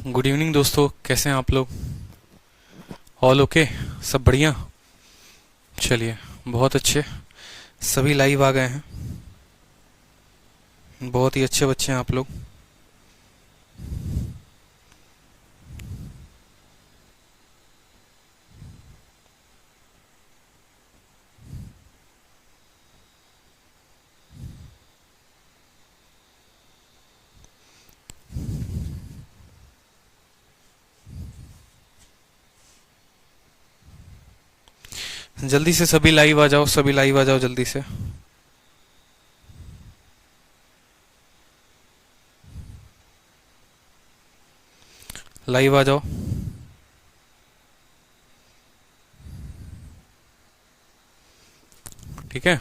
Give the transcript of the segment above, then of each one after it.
Good evening दोस्तों, कैसे हैं आप लोग? ऑल ओके, सब बढ़िया। चलिए, बहुत अच्छे। सभी लाइव आ गए हैं। बहुत ही अच्छे बच्चे हैं आप लोग। जल्दी से सभी लाइव आ जाओ, सभी लाइव आ जाओ जल्दी से। लाइव आ जाओ। ठीक है।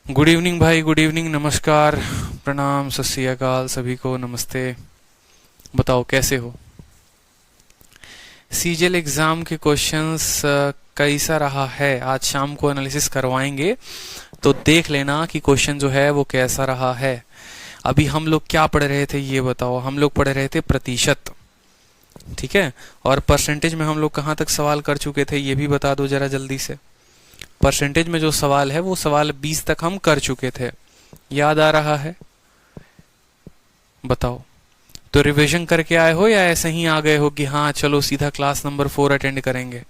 गुड इवनिंग भाई, गुड इवनिंग, नमस्कार, प्रणाम, सत श्री अकाल सभी को, नमस्ते। बताओ कैसे हो? सीजीएल एग्जाम के क्वेश्चंस कैसा रहा है? आज शाम को एनालिसिस करवाएंगे, तो देख लेना कि क्वेश्चन जो है वो कैसा रहा है। अभी हम लोग क्या पढ़ रहे थे ये बताओ? हम लोग पढ़ रहे थे प्रतिशत, ठीक है। और परसेंटेज में हम लोग कहाँ तक सवाल कर चुके थे ये भी बता दो जरा जल्दी से। परसेंटेज में जो सवाल है वो सवाल 20 तक हम कर चुके थे, याद आ रहा है? बताओ। तो रिवीजन करके आए हो या ऐसे ही आ गए हो कि हाँ चलो सीधा क्लास नंबर 4 अटेंड करेंगे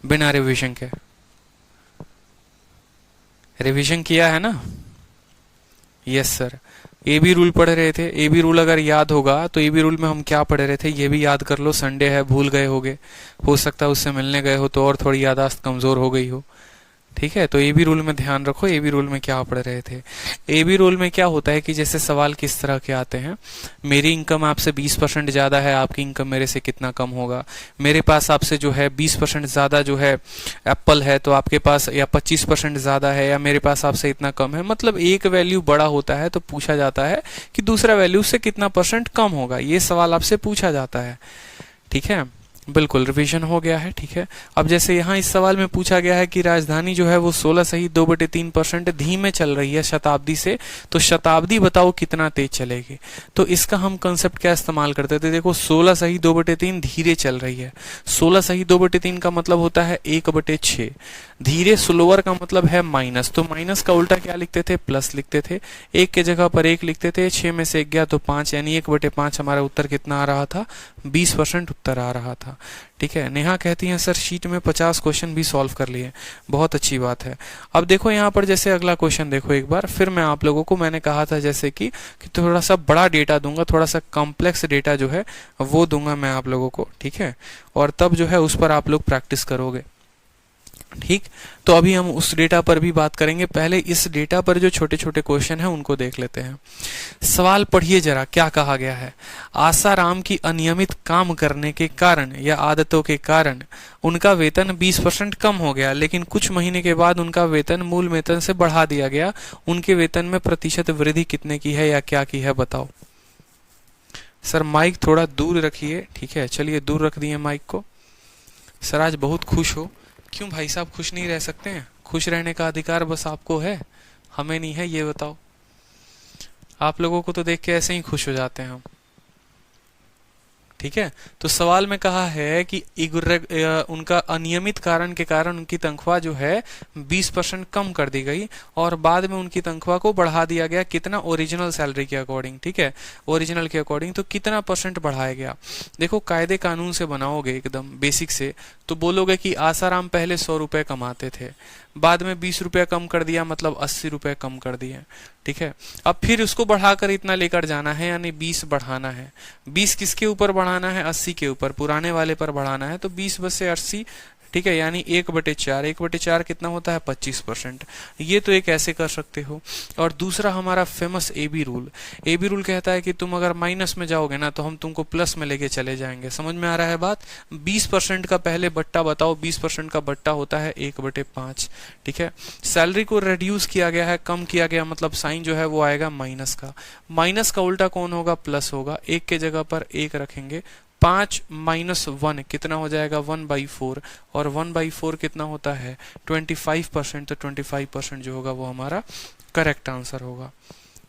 बिना रिवीजन के? रिवीजन किया है ना? Yes sir. A B rule पढ़ रहे थे। ए बी रूल अगर याद होगा तो ए बी रूल में हम क्या पढ़ रहे थे ये भी याद कर लो। संडे है, भूल गए होगे, हो सकता है उससे मिलने गए हो तो और थोड़ी यादाश्त कमजोर हो गई हो, ठीक है। तो ए बी रूल में ध्यान रखो, ए बी रूल में क्या पढ़ रहे थे। ए बी रूल में क्या होता है कि जैसे सवाल किस तरह के आते हैं, मेरी इनकम आपसे 20% ज्यादा है, आपकी इनकम मेरे से कितना कम होगा। मेरे पास आपसे जो है 20% ज्यादा जो है एप्पल है, तो आपके पास या 25% ज्यादा है, या मेरे पास आपसे इतना कम है। मतलब एक वैल्यू बड़ा होता है तो पूछा जाता है कि दूसरा वैल्यू से कितना परसेंट कम होगा, ये सवाल आपसे पूछा जाता है, ठीक है। बिल्कुल रिवीजन हो गया है, ठीक है। अब जैसे यहाँ इस सवाल में पूछा गया है कि राजधानी जो है वो 16 सहित 2/3% धीमे चल रही है शताब्दी से, तो शताब्दी बताओ कितना तेज चलेगी। तो इसका हम कंसेप्ट क्या इस्तेमाल करते थे? देखो 16 सहित 2/3 धीरे चल रही है। 16 सहित 2/3 का मतलब होता है 1/6। धीरे स्लोअर का मतलब है माइनस, तो माइनस का उल्टा क्या लिखते थे? प्लस लिखते थे। एक के जगह पर एक लिखते थे, 6 में से 1 गया तो 5, यानी 1/5 हमारा उत्तर कितना आ रहा था? 20% उत्तर आ रहा था, ठीक है। नेहा कहती हैं सर शीट में 50 क्वेश्चन भी सॉल्व कर लिए, बहुत अच्छी बात है। अब देखो यहाँ पर जैसे अगला क्वेश्चन देखो एक बार फिर। मैं आप लोगों को मैंने कहा था जैसे कि थोड़ा सा बड़ा डेटा दूंगा, थोड़ा सा कॉम्प्लेक्स डेटा जो है वो दूंगा मैं आप लोगों को, ठीक है। और तब जो है उस पर आप लोग प्रैक्टिस करोगे, ठीक। तो अभी हम उस डेटा पर भी बात करेंगे, पहले इस डेटा पर जो छोटे छोटे क्वेश्चन हैं उनको देख लेते हैं। सवाल पढ़िए जरा क्या कहा गया है। आसाराम की अनियमित काम करने के कारण या आदतों के कारण उनका वेतन 20% कम हो गया, लेकिन कुछ महीने के बाद उनका वेतन मूल वेतन से बढ़ा दिया गया। उनके वेतन में प्रतिशत वृद्धि कितने की है या क्या की है बताओ। सर माइक थोड़ा दूर रखिए, ठीक है, चलिए दूर रख दिए माइक को। सर आज बहुत खुश हो, क्यों भाई साहब खुश नहीं रह सकते हैं? खुश रहने का अधिकार बस आपको है, हमें नहीं है, ये बताओ। आप लोगों को तो देख के ऐसे ही खुश हो जाते हैं हम, ठीक है। तो सवाल में कहा है कि उनका अनियमित कारण के कारण उनकी तनख्वाह जो है 20% कम कर दी गई और बाद में उनकी तनख्वाह को बढ़ा दिया गया। कितना? ओरिजिनल सैलरी के अकॉर्डिंग, ठीक है, ओरिजिनल के अकॉर्डिंग। तो कितना परसेंट बढ़ाया गया? देखो कायदे कानून से बनाओगे एकदम बेसिक से, तो बोलोगे कि आसाराम पहले 100 रुपए कमाते थे, बाद में 20 रुपया कम कर दिया, मतलब 80 रुपए कम कर दिए, ठीक है। अब फिर उसको बढ़ाकर इतना लेकर जाना है, यानी 20 बढ़ाना है। 20 किसके ऊपर बढ़ाना है? 80 के ऊपर, पुराने वाले पर बढ़ाना है। तो 20 बसे 80, ठीक है, यानी 1/4। 1/4 कितना होता है? 25%। ये तो एक ऐसे कर सकते हो। और दूसरा हमारा famous A B rule. A B rule कहता है कि तुम अगर माइनस में जाओगे ना तो हम तुमको प्लस में लेके चले जाएंगे। समझ में आ रहा है बात? 20% का पहले बट्टा बताओ। 20% का बट्टा होता है 1/5, ठीक है। सैलरी को रिड्यूस किया गया है, कम किया गया, मतलब साइन जो है वो आएगा माइनस का। माइनस का उल्टा कौन होगा? प्लस होगा। 1 के जगह पर 1 रखेंगे। 5 - 1 कितना हो जाएगा? 1/4। और 1/4 कितना होता है? 25%। तो 25% जो होगा वो हमारा करेक्ट आंसर होगा।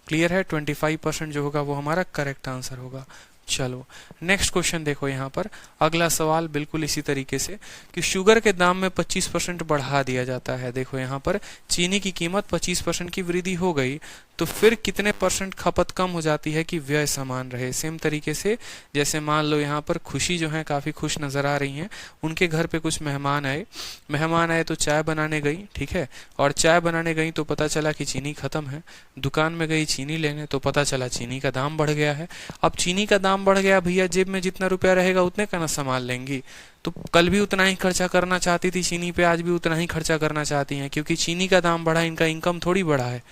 क्लियर है? 25% जो होगा वो हमारा करेक्ट आंसर होगा। चलो नेक्स्ट क्वेश्चन देखो। यहाँ पर अगला सवाल बिल्कुल इसी तरीके से कि शुगर के दाम में 25% बढ़ा दिया जाता है। देखो यहाँ पर चीनी की कीमत 25% की वृद्धि हो गई, तो फिर कितने परसेंट खपत कम हो जाती है कि व्यय समान रहे? सेम तरीके से जैसे मान लो यहाँ पर खुशी जो है काफी खुश नजर आ रही हैं, उनके घर पे कुछ मेहमान आए तो चाय बनाने गई, ठीक है, और चाय बनाने गई तो पता चला कि चीनी खत्म है। दुकान में गई चीनी लेने तो पता चला चीनी का दाम बढ़ गया है। अब चीनी का दाम बढ़ गया, भैया जेब में जितना रुपया रहेगा उतने का ना सामान लेंगी। तो कल भी उतना ही खर्चा करना चाहती थी चीनी पे, आज भी उतना ही खर्चा करना चाहती हैं, क्योंकि चीनी का दाम बढ़ा, इनका इनकम थोड़ी बढ़ा है।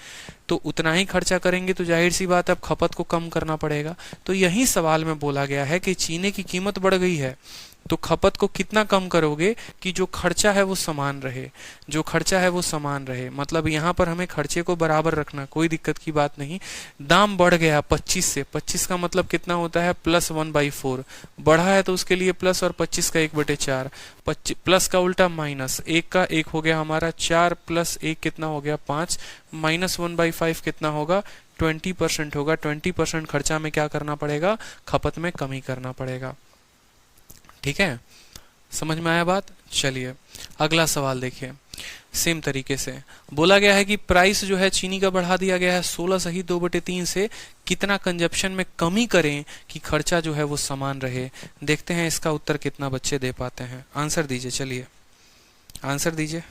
तो उतना ही खर्चा करेंगे तो जाहिर सी बात है अब खपत को कम करना पड़ेगा। तो यही सवाल में बोला गया है कि चीनी की कीमत बढ़ गई है तो खपत को कितना कम करोगे कि जो खर्चा है वो समान रहे। जो खर्चा है वो समान रहे, मतलब यहाँ पर हमें खर्चे को बराबर रखना, कोई दिक्कत की बात नहीं। दाम बढ़ गया 25 से, 25 का मतलब कितना होता है? +1/4। बढ़ा है तो उसके लिए प्लस, और 25 का 1/4। प्लस का उल्टा माइनस, 1 का 1 हो गया हमारा 4 + 1 कितना हो गया? 5। -1/5 कितना होगा? 20% होगा। 20% खर्चा में क्या करना पड़ेगा? खपत में कमी करना पड़ेगा, ठीक है। समझ में आया बात? चलिए अगला सवाल देखिए। सेम तरीके से बोला गया है कि प्राइस जो है चीनी का बढ़ा दिया गया है 16/2/3 से। कितना कंजप्शन में कमी करें कि खर्चा जो है वो समान रहे? देखते हैं इसका उत्तर कितना बच्चे दे पाते हैं। आंसर दीजिए, चलिए आंसर दीजिए।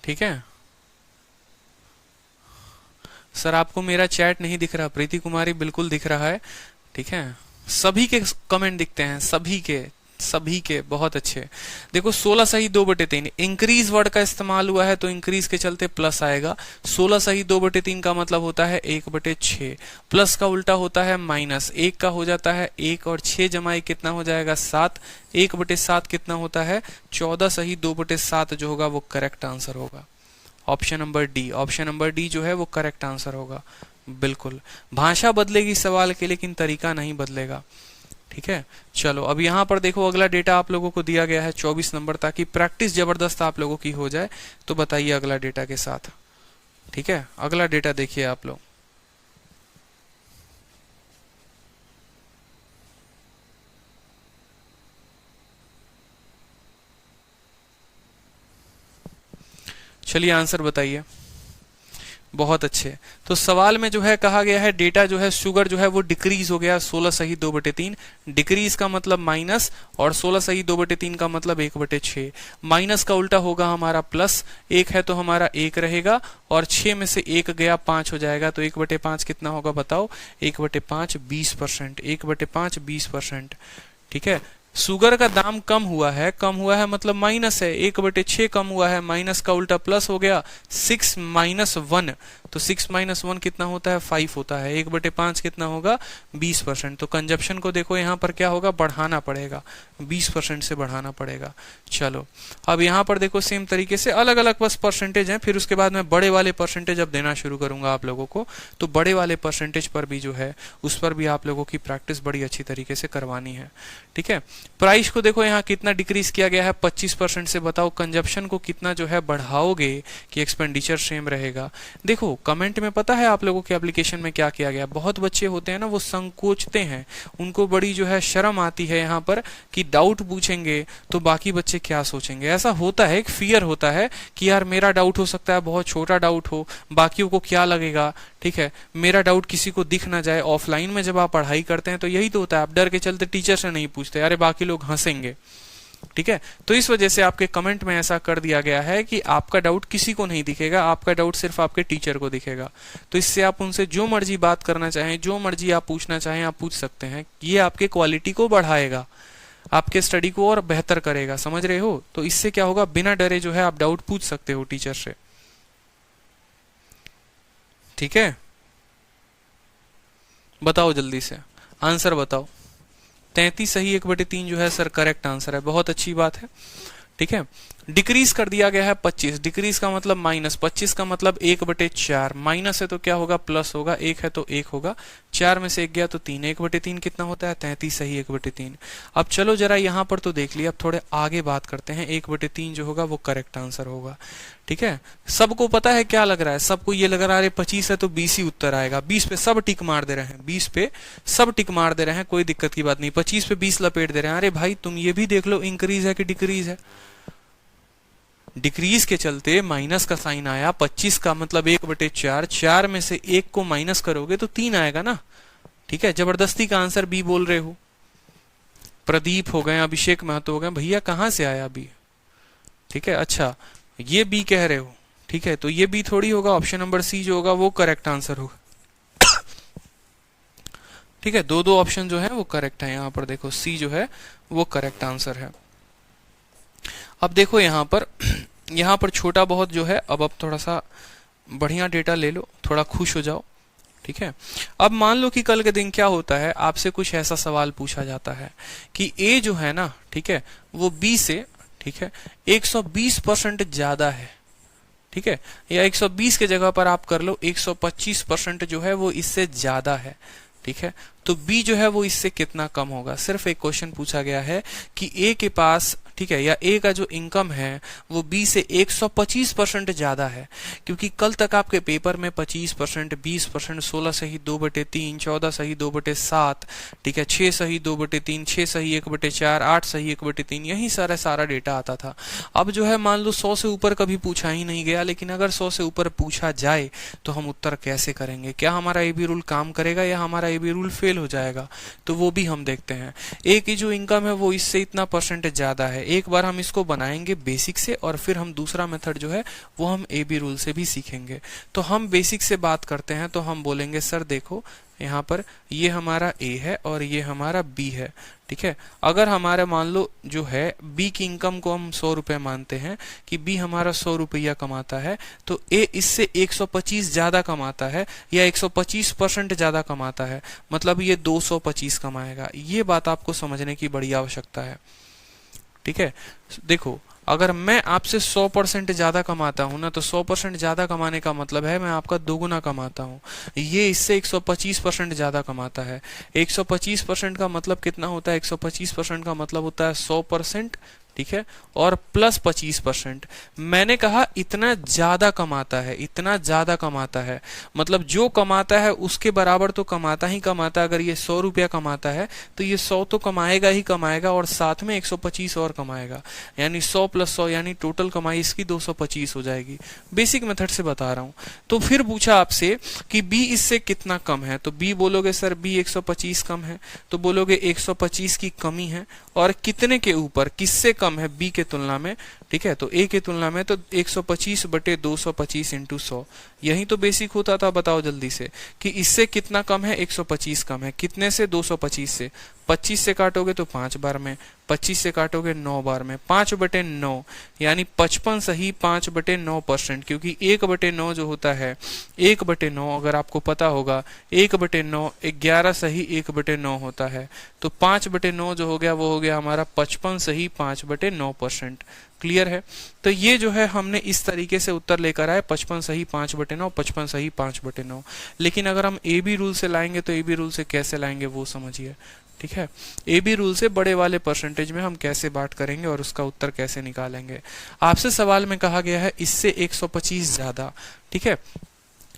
ठीक है सर, आपको मेरा चैट नहीं दिख रहा? प्रीति कुमारी बिल्कुल दिख रहा है, ठीक है। सभी के कमेंट दिखते हैं, सभी के बहुत अच्छे। देखो 16/2/3 इंक्रीज वर्ड का इस्तेमाल हुआ है तो इंक्रीज के चलते प्लस आएगा। 16/2/3 का मतलब होता है 1/6। प्लस का उल्टा होता है माइनस। 1 का हो जाता है 1 और 6 जमा 1 कितना हो जाएगा? 7। 1/7 कितना होता है? 14/2/7 जो होगा वो करेक्ट आंसर होगा। Option number D, option number D जो है वो करेक्ट आंसर होगा। बिल्कुल भाषा बदलेगी सवाल की, लेकिन तरीका नहीं बदलेगा, ठीक है। चलो अब यहाँ पर देखो अगला डेटा आप लोगों को दिया गया है 24 नंबर, ताकि प्रैक्टिस जबरदस्त आप लोगों की हो जाए। तो बताइए अगला डेटा के साथ, ठीक है। अगला डेटा देखिए आप लोग। चलिए आंसर बताइए। बहुत अच्छे। तो सवाल में जो है कहा गया है डेटा जो है शुगर जो है वो डिक्रीज हो गया 16/2/3। डिक्रीज का मतलब माइनस और 16/2/3 का मतलब 1/6। माइनस का उल्टा होगा हमारा प्लस। 1 है तो हमारा 1 रहेगा और 6 में से 1 गया 5 हो जाएगा। तो 1/5 कितना होगा बताओ? 1/5 20%। 1/5 20%, ठीक है। शुगर का दाम कम हुआ है मतलब माइनस है, 1/6 कम हुआ है, माइनस का उल्टा प्लस हो गया, 6 माइनस 1, तो 6 माइनस 1 कितना होता है, 5 होता है, 1/5 कितना होगा, 20%। तो कंजप्शन को देखो यहाँ पर क्या होगा, बढ़ाना पड़ेगा, 20% से बढ़ाना पड़ेगा। चलो अब यहाँ पर देखो सेम तरीके से अलग अलग बस परसेंटेज हैं, फिर उसके बाद मैं बड़े वाले परसेंटेज अब देना शुरू करूंगा आप लोगों को, तो बड़े वाले परसेंटेज पर भी जो है उस पर भी आप लोगों की प्रैक्टिस बड़ी अच्छी तरीके से करवानी है। ठीक है, प्राइस को देखो यहाँ कितना डिक्रीज किया गया है, 25% से। बताओ कंजप्शन को कितना जो है बढ़ाओगे कि एक्सपेंडिचर सेम रहेगा। देखो कमेंट में पता है आप लोगों के एप्लीकेशन में क्या किया गया, बहुत बच्चे होते हैं ना वो संकोचते हैं, उनको बड़ी जो है शर्म आती है यहाँ पर कि डाउट पूछेंगे तो बाकी बच्चे क्या सोचेंगे। ऐसा होता है, एक फियर होता है कि यार मेरा डाउट हो सकता है बहुत छोटा डाउट हो, बाकियों को क्या लगेगा, ठीक है, मेरा डाउट किसी को दिख ना जाए। ऑफलाइन में जब आप पढ़ाई करते हैं तो यही तो होता है, आप डर के चलते टीचर से नहीं पूछते, अरे बाकी लोग हंसेंगे। ठीक है, तो इस वजह से आपके कमेंट में ऐसा कर दिया गया है कि आपका डाउट किसी को नहीं दिखेगा, आपका डाउट सिर्फ आपके टीचर को दिखेगा। तो इससे आप उनसे जो मर्जी बात करना चाहें, जो मर्जी आप पूछना चाहें आप पूछ सकते हैं। ये आपके क्वालिटी को बढ़ाएगा, आपके स्टडी को और बेहतर करेगा, समझ रहे हो। तो इससे क्या होगा, बिना डरे जो है आप डाउट पूछ सकते हो टीचर से। ठीक है, बताओ जल्दी से आंसर बताओ। 33 सही, 1/3 जो है सर करेक्ट आंसर है, बहुत अच्छी बात है। ठीक है, डिक्रीज कर दिया गया है 25, डिक्रीज का मतलब माइनस, 25 का मतलब 1/4, माइनस है तो क्या होगा, प्लस होगा, 1 है तो 1 होगा, 4 में से 1 गया तो 3, 1/3 कितना होता है, 33 सही, 1/3। अब चलो जरा यहाँ पर तो देख लिया, अब थोड़े आगे बात करते हैं। 1/3 जो होगा वो करेक्ट आंसर होगा। ठीक है, सबको पता है क्या लग रहा है, सबको ये लग रहा है अरे 25 है तो 20 ही उत्तर आएगा, 20 पे सब टिक मार दे रहे हैं, 20 पे सब टिक मार दे रहे हैं, कोई दिक्कत की बात नहीं, 25 पे 20 लपेट दे रहे हैं। अरे भाई तुम ये भी देख लो इंक्रीज है कि डिक्रीज है। डिक्रीज के चलते माइनस का साइन आया, 25 का मतलब 1/4, 4 में से 1 को माइनस करोगे तो 3 आएगा ना। ठीक है, जबरदस्ती का आंसर बी बोल रहे हो। प्रदीप हो गए, अभिषेक महतो हो गए, भैया कहां से आया बी। ठीक है, अच्छा ये बी कह रहे हो, ठीक है, तो ये बी थोड़ी होगा, ऑप्शन नंबर सी जो होगा वो करेक्ट आंसर होगा। ठीक है, दो ऑप्शन जो है वो करेक्ट है, यहाँ पर देखो सी जो है वो करेक्ट आंसर है। अब देखो यहाँ पर छोटा बहुत जो है, अब थोड़ा सा बढ़िया डेटा ले लो, थोड़ा खुश हो जाओ। ठीक है, अब मान लो कि कल के दिन क्या होता है, आपसे कुछ ऐसा सवाल पूछा जाता है कि ए जो है ना, ठीक है, वो बी से, ठीक है, 120% ज्यादा है। ठीक है, या 120 के जगह पर आप कर लो 125% जो है वो इससे ज्यादा है। ठीक है, तो बी जो है वो इससे कितना कम होगा। सिर्फ एक क्वेश्चन पूछा गया है कि ए के पास, ठीक है, या ए का जो इनकम है वो बी से 125% ज्यादा है, क्योंकि कल तक आपके पेपर में 25%, 20%, 16 सही 2/3, 14 सही 2/7, ठीक है, 6 सही 2/3, 6 सही 1/4, 8 सही 1/3, यही सारा डेटा आता था। अब जो है मान लो 100 से ऊपर कभी पूछा ही नहीं गया, लेकिन अगर 100 से ऊपर पूछा जाए तो हम उत्तर कैसे करेंगे, क्या हमारा ए बी रूल काम करेगा या हमारा ए बी रूल फेल हो जाएगा, तो वो भी हम देखते हैं। ए की जो इनकम है वो इससे इतना परसेंटेज ज्यादा है, एक बार हम इसको बनाएंगे बेसिक से और फिर हम दूसरा मेथड जो है वो हम ए बी रूल से भी सीखेंगे। तो हम बेसिक से बात करते हैं, तो हम बोलेंगे सर देखो यहाँ पर ये हमारा ए है और ये हमारा बी है। ठीक है, अगर हमारा मान लो जो है बी की इनकम को हम 100 रुपए मानते हैं कि बी हमारा 100 रुपया कमाता है, तो ए इससे 125 ज्यादा कमाता है या 125% ज्यादा कमाता है, मतलब ये 225 कमाएगा। ये बात आपको समझने की बड़ी आवश्यकता है। ठीक है, देखो अगर मैं आपसे 100% ज्यादा कमाता हूं ना, तो 100% ज्यादा कमाने का मतलब है मैं आपका दोगुना कमाता हूं। ये इससे 125% ज्यादा कमाता है। 125% का मतलब कितना होता है, 125% का मतलब होता है 100%, ठीक है, और प्लस 25%। मैंने कहा इतना ज्यादा कमाता है, इतना ज्यादा कमाता है, मतलब जो कमाता है उसके बराबर तो कमाता ही कमाता है। अगर ये 100 रुपया कमाता है तो ये 100 तो कमाएगा ही कमाएगा और साथ में 125 और कमाएगा, यानी 100 + 100 यानी टोटल कमाई इसकी 225 हो जाएगी। बेसिक मेथड से बता रहा हूं। तो फिर पूछा आपसे कि बी इससे कितना कम है, तो बी बोलोगे सर बी 125 कम है, तो बोलोगे 125 की कमी है और कितने के ऊपर, किससे कम है बी के तुलना में, ठीक है, तो ए के तुलना में, तो 125 बटे 225 इंटू 100, यही तो बेसिक होता था। बताओ जल्दी से कि इससे कितना कम है, 125 कम है, कितने से, 225 से। 25 से काटोगे तो 5 बार में, 25 से काटोगे 9 बार में, 5 बटे 9 यानी 55 सही 5 बटे 9%, क्योंकि 1 बटे 9 जो होता है, 1 बटे 9 अगर आपको पता होगा, 1 बटे 9 11 सही 1 बटे 9 होता है, तो 5 बटे 9 जो हो गया वो हो गया हमारा 55 सही 5 बटे 9%। क्लियर है? तो ये जो है हमने इस तरीके से उत्तर लेकर आए, 55 सही 5 बटे 9, 55 सही 5 बटे 9। लेकिन अगर हम ए बी रूल से लाएंगे तो ए बी रूल से कैसे लाएंगे वो समझिए, ठीक है। ए बी रूल से बड़े वाले परसेंटेज में हम कैसे बात करेंगे और उसका उत्तर कैसे निकालेंगे। आपसे सवाल में कहा गया है इससे 125 ज्यादा, ठीक है।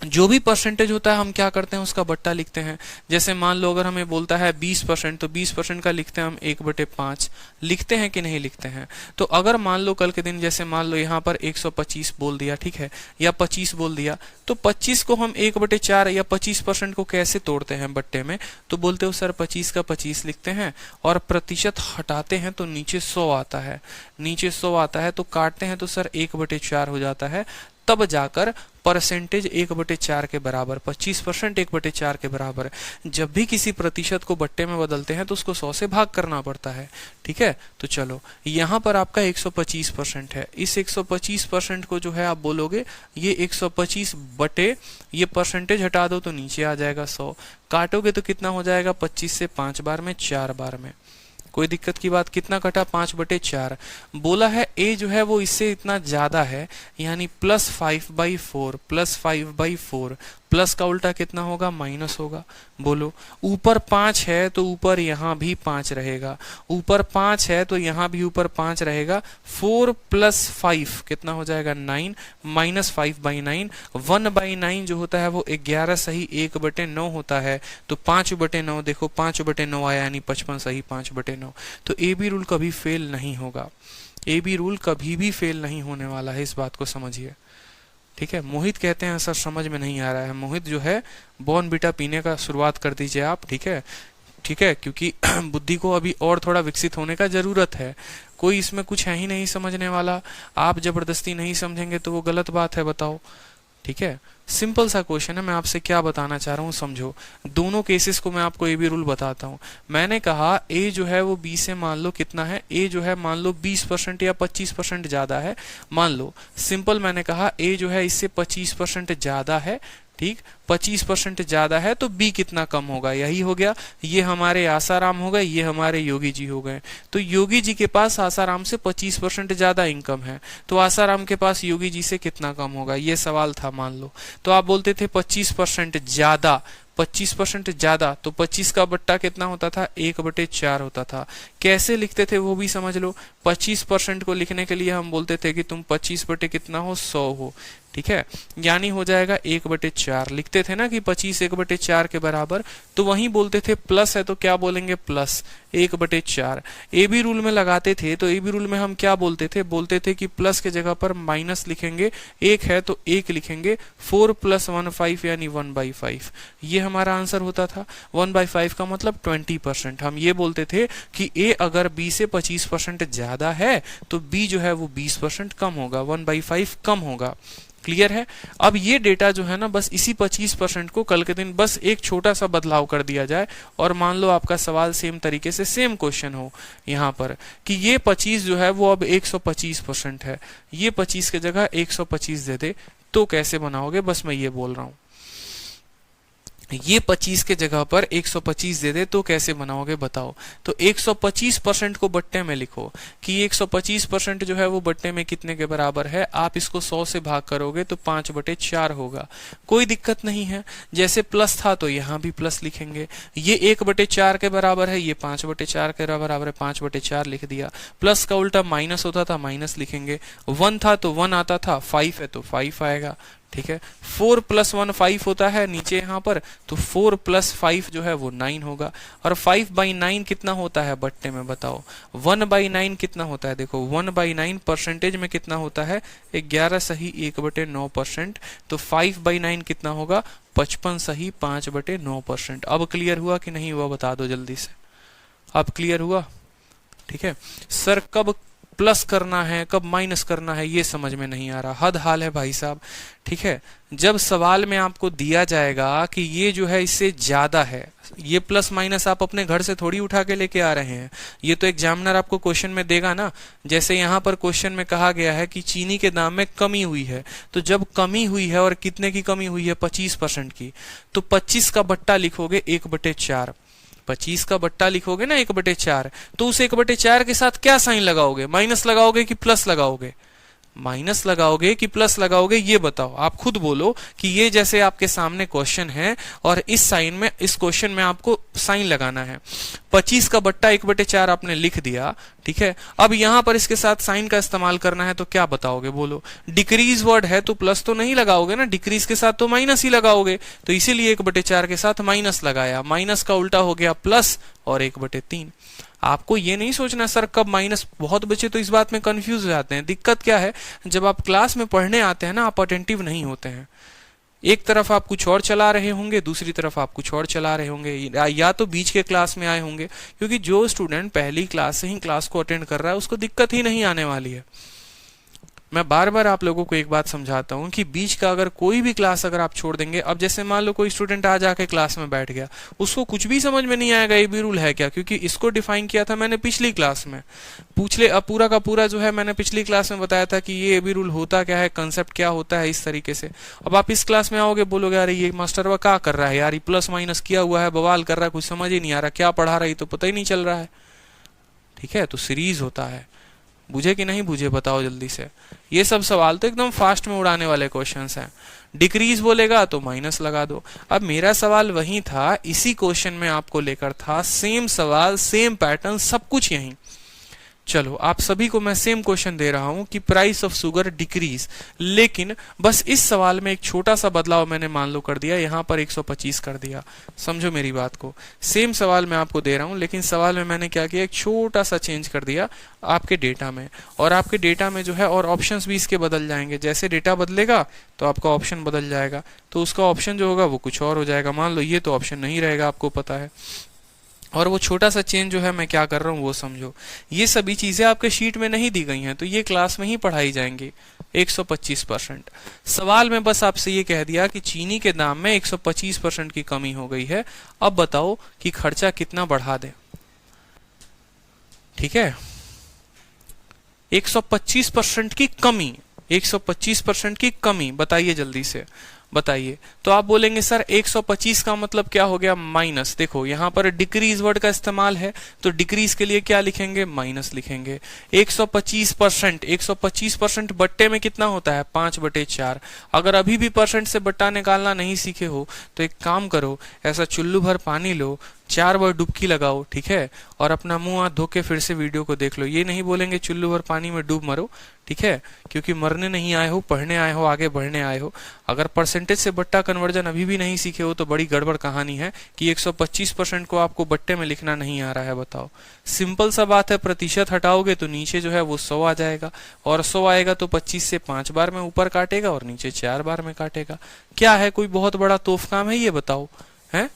जो भी परसेंटेज होता है हम क्या करते हैं, उसका बट्टा लिखते हैं। जैसे मान लो अगर हमें बोलता है 20%, तो 20% का लिखते हैं हम 1/5, लिखते हैं कि नहीं लिखते हैं। तो अगर मान लो कल के दिन जैसे मान लो यहाँ पर 125 बोल दिया, ठीक है, या 25 बोल दिया, तो 25 को हम 1/4 या 25% को कैसे तोड़ते हैं बट्टे में, तो बोलते हो सर 25 का 25 लिखते हैं और प्रतिशत हटाते हैं तो नीचे 100 आता है, नीचे 100 आता है, तो काटते हैं तो सर 1/4 हो जाता है, तब जाकर परसेंटेज 1/4 के बराबर, 25% 1/4 के बराबर। जब भी किसी प्रतिशत को बट्टे में बदलते हैं तो उसको 100 से भाग करना पड़ता है, ठीक है। तो चलो यहाँ पर आपका 125% है, इस 125% को जो है आप बोलोगे ये 125 बटे, ये परसेंटेज हटा दो तो नीचे आ जाएगा 100, काटोगे तो कितना हो जाएगा, 25 से 5 बार में 4 बार में। कोई दिक्कत की बात, कितना कटा, 5/4। बोला है ए जो है वो इससे इतना ज्यादा है, यानी +5/4, +5/4, प्लस का उल्टा कितना होगा, माइनस होगा। बोलो ऊपर 5 है तो ऊपर यहाँ भी 5 रहेगा, ऊपर 5 है तो यहाँ भी ऊपर 5 रहेगा। 4 + 5 कितना हो जाएगा, 9, -5/9, 1/9 जो होता है वो 11 सही 1/9 होता है, तो 5/9 देखो 5/9 आया, यानी 55 सही 5/9। तो ए बी रूल कभी फेल नहीं होगा, ए बी रूल कभी भी फेल नहीं होने वाला है, इस बात को समझिए, ठीक है। मोहित कहते हैं सर समझ में नहीं आ रहा है, मोहित जो है बॉर्नवीटा पीने का शुरुआत कर दीजिए आप, ठीक है, ठीक है, क्योंकि बुद्धि को अभी और थोड़ा विकसित होने का जरूरत है। कोई इसमें कुछ है ही नहीं समझने वाला, आप जबरदस्ती नहीं समझेंगे तो वो गलत बात है, बताओ, ठीक है। सिंपल सा क्वेश्चन है, मैं आपसे क्या बताना चाह रहा हूँ समझो। दोनों केसेस को मैं आपको ए बी रूल बताता हूँ। मैंने कहा ए जो है वो बी से मान लो कितना है, ए जो है मान लो 20% या 25% ज्यादा है, मान लो सिंपल, मैंने कहा ए जो है इससे 25% ज्यादा है, ठीक, 25% ज्यादा है, तो बी कितना कम होगा, यही हो गया। ये हमारे आसाराम हो गए, ये हमारे योगी जी हो गए। तो योगी जी के पास आसाराम से 25% ज्यादा इनकम है, तो आसाराम के पास योगी जी से कितना कम होगा, ये सवाल था मान लो। तो आप बोलते थे 25% ज्यादा, 25% ज्यादा, तो 25 का बट्टा कितना होता था, 1/4 होता था। कैसे लिखते थे वो भी समझ लो। 25% को लिखने के लिए हम बोलते थे कि तुम 25 बटे कितना हो, 100 हो, ठीक है, यानी हो जाएगा 1/4। लिखते थे ना कि 25 1/4 के बराबर, तो वहीं बोलते थे प्लस है तो क्या बोलेंगे, प्लस 1/4। ए बी रूल में लगाते थे तो ए बी रूल में हम क्या बोलते थे कि प्लस के जगह पर माइनस लिखेंगे, एक है तो 1 लिखेंगे, 4 + 1 5 यानी 1/5, ये हमारा आंसर होता था। 1/5 का मतलब 20%। हम ये बोलते थे कि ए अगर बी से 25% ज्यादा है तो बी जो है वो 20% कम होगा, 1/5 कम होगा। क्लियर है? अब ये डेटा जो है ना, बस इसी 25% को कल के दिन बस एक छोटा सा बदलाव कर दिया जाए, और मान लो आपका सवाल सेम तरीके से सेम क्वेश्चन हो यहाँ पर कि ये 25 जो है वो अब 125% है, ये 25 के जगह 125 दे दे, तो कैसे बनाओगे, बस मैं ये बोल रहा हूँ। ये 25 के जगह पर 125 दे दे तो कैसे बनाओगे बताओ। तो 125% को बट्टे में लिखो कि 125% जो है वो बट्टे में कितने के बराबर है। आप इसको 100 से भाग करोगे तो 5/4 होगा। कोई दिक्कत नहीं है, जैसे प्लस था तो यहाँ भी प्लस लिखेंगे। ये 1/4 के बराबर है, ये 5/4 के बराबर है, 5/4 लिख दिया। प्लस का उल्टा माइनस होता था, माइनस लिखेंगे। 1 था तो 1 आता था, 5 है तो 5 आएगा, ठीक है। 4 + 1 5 होता है नीचे यहाँ पर, तो 4 + 5 जो है वो 9 होगा। और 5/9 कितना होता है बट्टे में बताओ। 1/9 कितना होता है, देखो 1/9 परसेंटेज में कितना होता है, 11 सही 1/9%। तो 5/9 कितना होगा, 55 सही 5/9%। अब क्लियर हुआ कि नहीं हुआ, बता दो जल्दी से। अब क्लियर हुआ, ठीक है। सर कब प्लस करना है, कब माइनस करना है, ये समझ में नहीं आ रहा। हद हाल है भाई साहब। ठीक है, जब सवाल में आपको दिया जाएगा कि ये जो है इससे ज्यादा है, ये प्लस माइनस आप अपने घर से थोड़ी उठा के लेके आ रहे हैं, ये तो एग्जामिनर आपको क्वेश्चन में देगा ना। जैसे यहाँ पर क्वेश्चन में कहा गया है कि चीनी के दाम में कमी हुई है, तो जब कमी हुई है और कितने की कमी हुई है, 25% की, तो 25 का बट्टा लिखोगे 1/4। 25 का बट्टा लिखोगे ना 1/4, तो उस 1/4 के साथ क्या साइन लगाओगे? माइनस लगाओगे कि प्लस लगाओगे? माइनस लगाओगे कि प्लस लगाओगे, ये बताओ। आप खुद बोलो कि ये जैसे आपके सामने क्वेश्चन है और इस साइन में, इस क्वेश्चन में आपको साइन लगाना है। 25 का बट्टा 1/4 आपने लिख दिया, ठीक है। अब यहां पर इसके साथ साइन का इस्तेमाल करना है, तो क्या बताओगे? बोलो। डिक्रीज वर्ड है तो प्लस तो नहीं लगाओगे ना, डिक्रीज के साथ तो माइनस ही लगाओगे, तो इसीलिए 1/4 के साथ माइनस लगाया। माइनस का उल्टा हो गया प्लस और 1/3। आपको ये नहीं सोचना सर कब माइनस, बहुत बच्चे तो इस बात में कंफ्यूज हो जाते हैं। दिक्कत क्या है, जब आप क्लास में पढ़ने आते हैं ना, आप अटेंटिव नहीं होते हैं। एक तरफ आप कुछ और चला रहे होंगे, दूसरी तरफ आप कुछ और चला रहे होंगे, या तो बीच के क्लास में आए होंगे, क्योंकि जो स्टूडेंट पहली क्लास से ही क्लास को अटेंड कर रहा है उसको दिक्कत ही नहीं आने वाली है। मैं बार बार आप लोगों को एक बात समझाता हूं कि बीच का अगर कोई भी क्लास अगर आप छोड़ देंगे, अब जैसे मान लो कोई स्टूडेंट आ जाके क्लास में बैठ गया, उसको कुछ भी समझ में नहीं आएगा एबी रूल है क्या, क्योंकि इसको डिफाइन किया था मैंने पिछली क्लास में। पूछ ले, अब पूरा का पूरा जो है मैंने पिछली क्लास में बताया था कि ये एबी रूल होता क्या है, कंसेप्ट क्या होता है, इस तरीके से। अब आप इस क्लास में आओगे, बोलोगे अरे ये मास्टर वह क्या कर रहा है यार, ये प्लस माइनस किया हुआ है, बवाल कर रहा है, कुछ समझ ही नहीं आ रहा, क्या पढ़ा रहा है तो पता ही नहीं चल रहा है। ठीक है, तो सीरीज होता है। बुझे कि नहीं बुझे बताओ जल्दी से। ये सब सवाल तो एकदम फास्ट में उड़ाने वाले क्वेश्चंस हैं। डिक्रीज बोलेगा तो माइनस लगा दो। अब मेरा सवाल वही था, इसी क्वेश्चन में आपको लेकर था, सेम सवाल, सेम पैटर्न, सब कुछ यही। चलो आप सभी को मैं सेम क्वेश्चन दे रहा हूं कि प्राइस ऑफ शुगर डिक्रीज, लेकिन बस इस सवाल में एक छोटा सा बदलाव मैंने मान लो कर दिया, यहां पर 125 कर दिया। समझो मेरी बात को। सेम सवाल मैं आपको दे रहा हूं, लेकिन सवाल में मैंने क्या किया, एक छोटा सा चेंज कर दिया आपके डेटा में, और आपके डेटा में जो है और ऑप्शंस भी इसके बदल जाएंगे। जैसे डेटा बदलेगा तो आपका ऑप्शन बदल जाएगा, तो उसका ऑप्शन जो होगा वो कुछ और हो जाएगा। मान लो ये तो ऑप्शन नहीं रहेगा, आपको पता है। और वो छोटा सा चेंज जो है मैं क्या कर रहा हूँ वो समझो। ये सभी चीजें आपके शीट में नहीं दी गई हैं, तो ये क्लास में ही पढ़ाई जाएंगी। 125%। सवाल में बस आपसे ये कह दिया कि चीनी के दाम में 125% की कमी हो गई है। अब बताओ कि खर्चा कितना बढ़ा दे। ठीक है, 125% की कमी, 125% की कमी, बताइए जल्दी से बताइए। तो आप बोलेंगे सर 125 का मतलब क्या हो गया, माइनस। देखो यहां पर डिक्रीज वर्ड का इस्तेमाल है, तो डिक्रीज के लिए क्या लिखेंगे, माइनस लिखेंगे। 125%, 125% बट्टे में कितना होता है, 5/4। अगर अभी भी परसेंट से बट्टा निकालना नहीं सीखे हो तो एक काम करो, ऐसा चुल्लू भर पानी लो, 4 बार डुबकी लगाओ, ठीक है, और अपना मुंह हाथ धो के फिर से वीडियो को देख लो। ये नहीं बोलेंगे चुल्लू भर पानी में डूब मरो, ठीक है, क्योंकि मरने नहीं आए हो, पढ़ने आए हो, आगे बढ़ने आए हो। अगर परसेंटेज से बट्टा कन्वर्जन अभी भी नहीं सीखे हो तो बड़ी गड़बड़ कहानी है कि 125% को आपको बट्टे में लिखना नहीं आ रहा है। बताओ, सिंपल सा बात है, प्रतिशत हटाओगे तो नीचे जो है वो 100 आ जाएगा, और 100 आएगा तो 25 से 5 बार में ऊपर काटेगा और नीचे 4 बार में काटेगा। क्या है, कोई बहुत बड़ा तोफ काम है ये, बताओ है।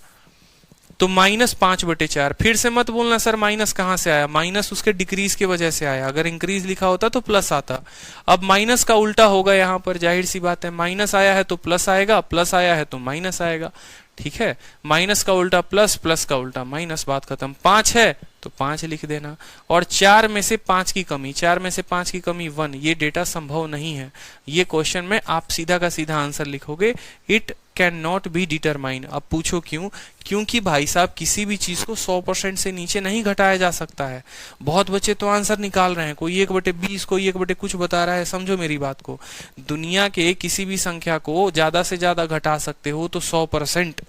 तो -5/4। फिर से मत बोलना सर माइनस कहां से आया, माइनस उसके डिक्रीज की वजह से आया। अगर इंक्रीज लिखा होता तो प्लस आता। अब माइनस का उल्टा होगा यहाँ पर, जाहिर सी बात है, माइनस आया है तो प्लस आएगा, प्लस आया है तो माइनस आएगा। ठीक है, माइनस का उल्टा प्लस, प्लस का उल्टा माइनस, बात खत्म। 5 है तो 5 लिख देना, और 4 में से 5 की कमी, 4 में से 5 की कमी 1, ये डेटा संभव नहीं है। ये क्वेश्चन में आप सीधा का सीधा आंसर लिखोगे, it can not be determine. अब पूछो क्यों, क्योंकि भाई साहब किसी भी चीज को 100% से नीचे नहीं घटाया जा सकता है। बहुत बच्चे तो आंसर निकाल रहे हैं, कोई 1/20, कोई 1 कुछ बता रहा है। समझो मेरी बात को, दुनिया के किसी भी संख्या को ज्यादा से ज्यादा घटा सकते हो तो 100%।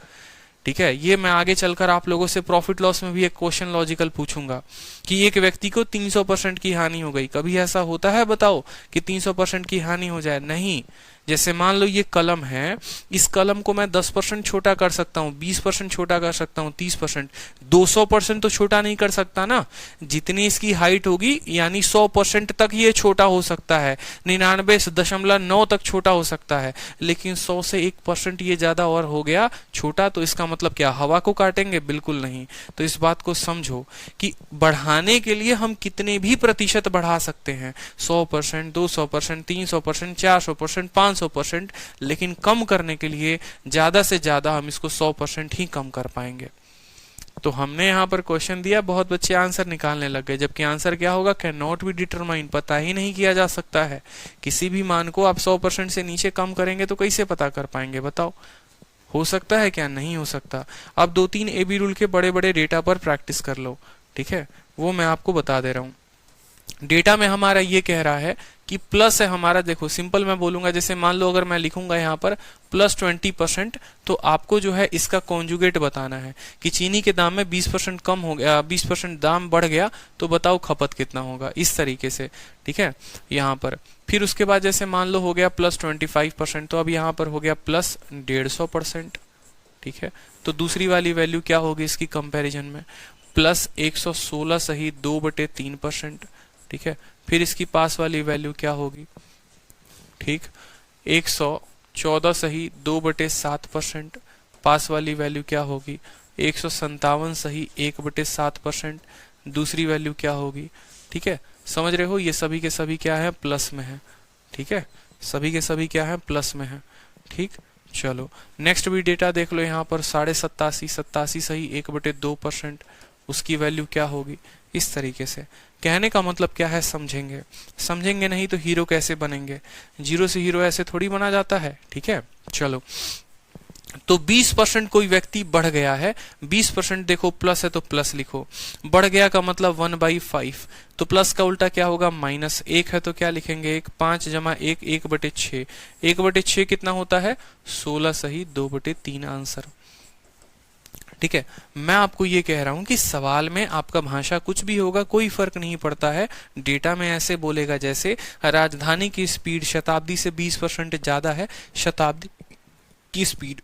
ठीक है, ये मैं आगे चलकर आप लोगों से प्रॉफिट लॉस में भी एक क्वेश्चन लॉजिकल पूछूंगा कि एक व्यक्ति को 300% की हानि हो गई। कभी ऐसा होता है बताओ कि 300% की हानि हो जाए? नहीं, जैसे मान लो ये कलम है, इस कलम को मैं 10% छोटा कर सकता हूँ, 20% छोटा कर सकता हूँ, 30%, 200% तो छोटा नहीं कर सकता ना। जितनी इसकी हाइट होगी यानी 100% तक ये छोटा हो सकता है, 99.9 तक छोटा हो सकता है, लेकिन 100 से 1% ये ज्यादा और हो गया छोटा, तो इसका मतलब क्या, हवा को काटेंगे? बिल्कुल नहीं। तो इस बात को समझो कि बढ़ाने के लिए हम कितने भी प्रतिशत बढ़ा सकते हैं, 100%, 200%, 300%, 400%, 500%, लेकिन कम करने के लिए ज्यादा से ज्यादा हम इसको 100% ही कम कर पाएंगे। तो हमने यहाँ पर क्वेश्चन दिया, बहुत बच्चे आंसर निकालने लग गए, जबकि आंसर क्या होगा, कैन नॉट बी डिटरमाइन, पता ही नहीं किया जा सकता है। किसी भी मान को आप 100% से नीचे कम करेंगे तो कैसे पता कर पाएंगे, बताओ? हो सकता है क्या? नहीं हो सकता। अब 2-3 AB रूल के बड़े बड़े डेटा पर प्रैक्टिस कर लो, ठीक है, वो मैं आपको बता दे रहा हूं। डेटा में हमारा ये कह रहा है कि प्लस है हमारा, देखो सिंपल मैं बोलूंगा, जैसे मान लो अगर मैं लिखूंगा यहाँ पर +20%, तो आपको जो है इसका कॉन्जुगेट बताना है कि चीनी के दाम में 20% कम हो गया, 20% दाम बढ़ गया, तो बताओ खपत कितना होगा, इस तरीके से, ठीक है, यहाँ पर। फिर उसके बाद जैसे मान लो हो गया +25%, तो अब यहाँ पर हो गया +150%, ठीक है। तो दूसरी वाली वैल्यू क्या होगी इसकी कंपैरिजन में, +116 सही 2/3%, ठीक है। फिर इसकी पास वाली वैल्यू क्या होगी, ठीक, 114 सही 2/7%, पास वाली वैल्यू क्या होगी, 157 सही 1/7%, दूसरी वैल्यू क्या होगी, ठीक है। समझ रहे हो, ये सभी के सभी क्या है, प्लस में है, ठीक है, सभी के सभी क्या है, प्लस में है, ठीक। चलो नेक्स्ट भी डेटा देख लो, यहाँ पर 87 सही 1/2%, उसकी वैल्यू क्या होगी, इस तरीके से। कहने का मतलब क्या है, समझेंगे, समझेंगे नहीं तो हीरो कैसे बनेंगे, जीरो से हीरो ऐसे थोड़ी बना जाता है, ठीक है। चलो तो 20% कोई व्यक्ति बढ़ गया है, 20% देखो प्लस है तो प्लस लिखो, बढ़ गया का मतलब 1/5, तो प्लस का उल्टा क्या होगा, माइनस। एक है तो क्या लिखेंगे, 1, 5 जमा 1, 1/6, 1/6 कितना होता है, 16 सही 2/3 आंसर, ठीक है। मैं आपको ये कह रहा हूं कि सवाल में आपका भाषा कुछ भी होगा, कोई फर्क नहीं पड़ता है, डेटा में ऐसे बोलेगा जैसे राजधानी की स्पीड शताब्दी से 20% ज्यादा है, शताब्दी की स्पीड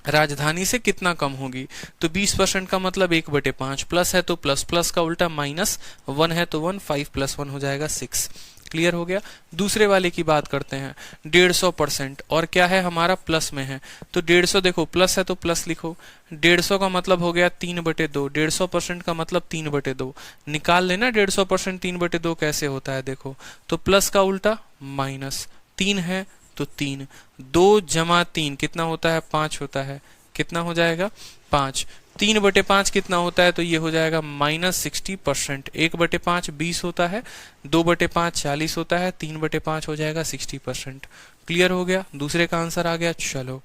राजधानी से कितना कम होगी, तो 20% का मतलब 1/5, प्लस है तो प्लस, प्लस का उल्टा माइनस, 1 है तो 1, 5 + 1 हो जाएगा 6। क्लियर हो गया। दूसरे वाले की बात करते हैं, 150%, और क्या है हमारा, प्लस में है, तो 150 देखो प्लस है तो प्लस लिखो, 150 का मतलब हो गया 3/2, 150% का मतलब 3/2, निकाल लेना 150% 3/2 कैसे होता है, देखो तो प्लस का उल्टा माइनस, 3 है तो 3, 2 जमा 3 कितना होता है, 5 होता है, कितना हो जाएगा 5, 3/5 कितना होता है, तो ये हो जाएगा -60%, 1/5 20 होता है, 2/5 40 होता है, 3/5 हो जाएगा 60%। क्लियर हो गया, दूसरे का आंसर आ गया। चलो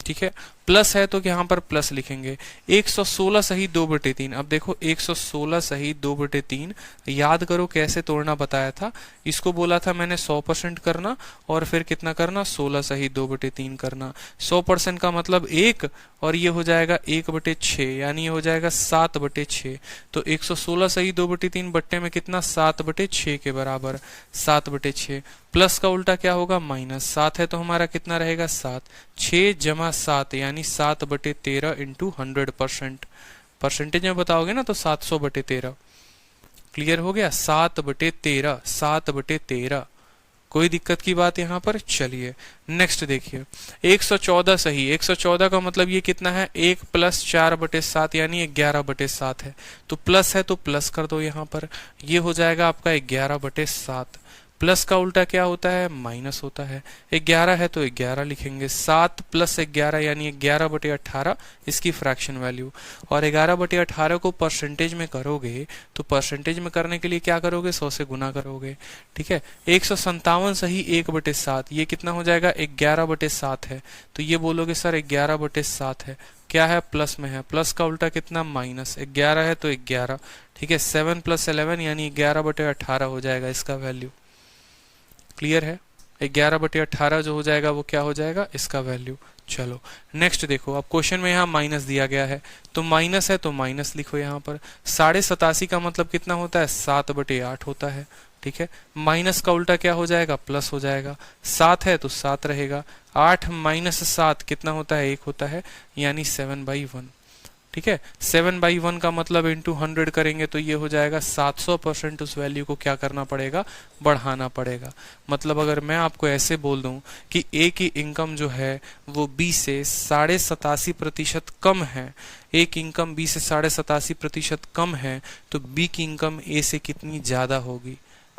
ठीक है, प्लस है तो यहाँ पर प्लस लिखेंगे, 116 सही 2/3। अब देखो 116 सही 2/3, याद करो कैसे तोड़ना बताया था, इसको बोला था मैंने 100% करना, और फिर कितना करना, 16 सही 2/3 करना। 100% का मतलब 1, और ये हो जाएगा 1/6, यानी ये हो जाएगा 7/6। तो 116 सही 2/3 बट्टे में कितना, 7/6 के बराबर, 7/6। प्लस का उल्टा क्या होगा, माइनस, 7 है तो हमारा कितना रहेगा, 7, 6 जमा 7 यानी 7/13 इंटू 100%, परसेंटेज में बताओगे ना तो 700/13। क्लियर हो गया, 7/13, 7/13, कोई दिक्कत की बात यहाँ पर। चलिए नेक्स्ट देखिए, 114 सही, 114 का मतलब ये कितना है, 1 + 4/7 यानी 11/7 है, तो प्लस है तो प्लस कर दो यहाँ पर, ये हो जाएगा आपका 11/7। प्लस का उल्टा क्या होता है, माइनस होता है, 11 है तो 11 लिखेंगे, 7 + 11 यानी 11/18 इसकी फ्रैक्शन वैल्यू, और 11/18 को परसेंटेज में करोगे तो परसेंटेज में करने के लिए क्या करोगे, 100 से गुना करोगे, ठीक है। 157 सही 1/7, ये कितना हो जाएगा, 11/7 है, तो ये बोलोगे सर 11/7 है, क्या है, प्लस में है, प्लस का उल्टा कितना, माइनस, 11 है तो 11, ठीक है। 7 + 11 यानी 11/18 हो जाएगा इसका वैल्यू। क्लियर है, 11/18 जो हो जाएगा वो क्या हो जाएगा, इसका वैल्यू। चलो नेक्स्ट देखो, अब क्वेश्चन में यहाँ माइनस दिया गया है, तो माइनस है तो माइनस लिखो यहाँ पर। 87.5 का मतलब कितना होता है, 7/8 होता है, ठीक है, माइनस का उल्टा क्या हो जाएगा, प्लस हो जाएगा। 7 है तो 7 रहेगा। 8 माइनस 7 कितना होता है, 1 होता है, यानी 7/1। ठीक है, 7/1 का मतलब इंटू 100 करेंगे तो ये हो जाएगा 700%। उस वैल्यू को क्या करना पड़ेगा, बढ़ाना पड़ेगा। मतलब अगर मैं आपको ऐसे बोल दूं कि ए की इनकम जो है वो बी से 87.5% कम है, ए की इनकम बी से 87.5% कम है, तो बी की इनकम ए से कितनी ज्यादा होगी,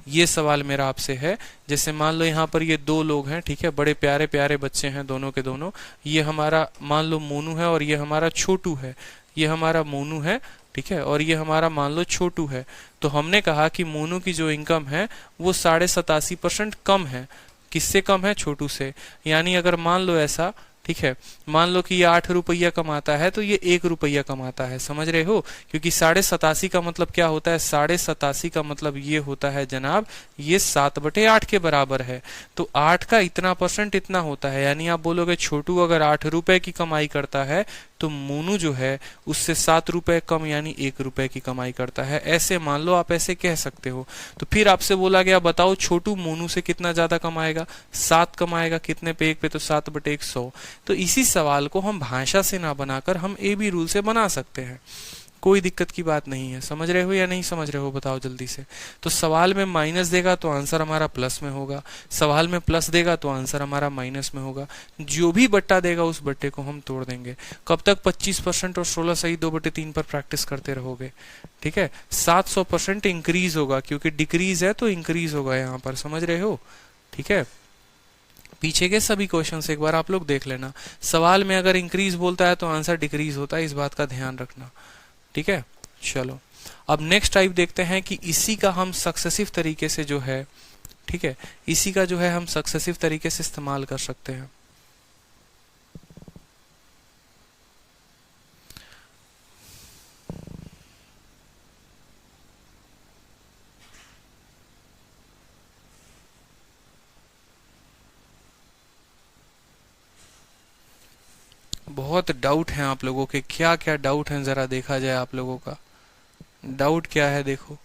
ये सवाल मेरा आपसे है। जैसे मान लो यहाँ पर ये दो लोग हैं, ठीक है, बड़े प्यारे प्यारे बच्चे हैं दोनों के दोनों। ये हमारा मान लो मोनू है और ये हमारा छोटू है। ये हमारा मोनू है, ठीक है, और ये हमारा मान लो छोटू है। तो हमने कहा कि मोनू की जो इनकम है वो 87.5% कम है। किससे कम है, छोटू से। यानी अगर मान लो ऐसा, ठीक है, मान लो कि ये 8 रुपया कमाता है तो ये 1 रुपया कमाता है, समझ रहे हो। क्योंकि 87.5 का मतलब क्या होता है, 87.5 का मतलब ये होता है जनाब, ये 7/8 के बराबर है। तो 8 का इतना परसेंट इतना होता है। यानी आप बोलोगे छोटू अगर 8 रुपए की कमाई करता है तो मोनू जो है उससे 7 रुपए कम यानी 1 रुपए की कमाई करता है। ऐसे मान लो, आप ऐसे कह सकते हो। तो फिर आपसे बोला गया बताओ छोटू मोनू से कितना ज्यादा कमाएगा, 7 कमाएगा। कितने पे, 1 पे, तो 7/100। तो इसी सवाल को हम भाषा से ना बनाकर हम ए बी रूल से बना सकते हैं, कोई दिक्कत की बात नहीं है। समझ रहे हो या नहीं समझ रहे हो, बताओ जल्दी से। तो सवाल में माइनस देगा तो आंसर हमारा प्लस में होगा, सवाल में प्लस देगा तो आंसर हमारा माइनस में होगा। जो भी बट्टा देगा उस बट्टे को हम तोड़ देंगे। कब तक, 25% और 16 सही 2/3 पर प्रैक्टिस करते रहोगे। ठीक है, 700% इंक्रीज होगा, क्योंकि डिक्रीज है तो इंक्रीज होगा यहाँ पर, समझ रहे हो। ठीक है, पीछे के सभी क्वेश्चंस एक बार आप लोग देख लेना। सवाल में अगर इंक्रीज बोलता है तो आंसर डिक्रीज होता है, इस बात का ध्यान रखना। ठीक है, चलो अब नेक्स्ट टाइप देखते हैं कि इसी का हम सक्सेसिव तरीके से जो है, ठीक है, इसी का जो है हम सक्सेसिव तरीके से इस्तेमाल कर सकते हैं। बहुत डाउट है आप लोगों के, क्या क्या डाउट है जरा देखा जाए आप लोगों का। डाउट क्या है देखो,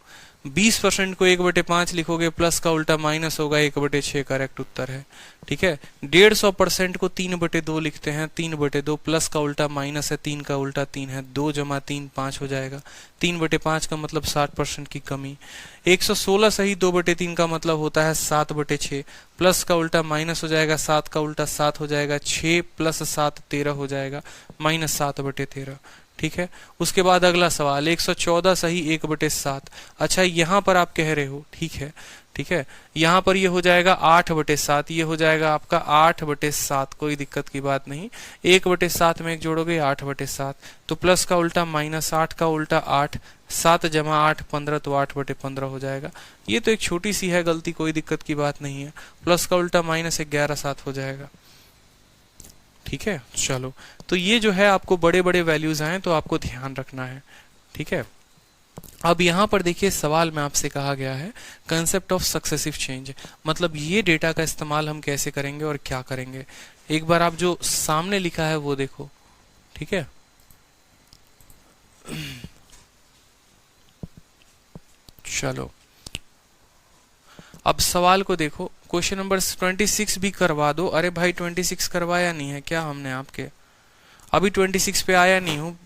20% को 1/5 लिखोगे, प्लस का उल्टा माइनस होगा, 1/6 करेक्ट उत्तर है। ठीक है, 150% को 3/2 लिखते हैं, 3/2 प्लस का उल्टा माइनस है, 3 का उल्टा 3 है, 2 + 3 5 हो जाएगा। 3/5 का मतलब 60% की कमी। 116 सही 2/3 का मतलब होता है 7/6, प्लस का उल्टा माइनस हो जाएगा, 7 का उल्टा 7 हो जाएगा, 6 + 7 13 हो जाएगा, -7/13। ठीक है, उसके बाद अगला सवाल 114 सही 1/7। अच्छा यहाँ पर आप कह रहे हो, ठीक है, ठीक है, यहाँ पर ये हो जाएगा 8/7, ये हो जाएगा आपका 8/7, कोई दिक्कत की बात नहीं। 1/7 में एक जोड़ोगे 8/7, तो प्लस का उल्टा -8 का उल्टा 8, 7 + 8 15, तो 8/15 हो जाएगा। ये तो एक छोटी सी है गलती, कोई दिक्कत की बात नहीं है। प्लस का उल्टा -11 7 हो जाएगा। ठीक है, चलो तो ये जो है आपको बड़े बड़े वैल्यूज आए तो आपको ध्यान रखना है। ठीक है, अब यहां पर देखिए सवाल में आपसे कहा गया है कंसेप्ट ऑफ सक्सेसिव चेंज, मतलब ये डेटा का इस्तेमाल हम कैसे करेंगे और क्या करेंगे। एक बार आप जो सामने लिखा है वो देखो। ठीक है, चलो अब सवाल को देखो, क्वेश्चन नंबर 26 भी करवा दो। अरे भाई 26 करवाया नहीं है क्या हमने आपके, अभी 26 पे आया नहीं हूँ।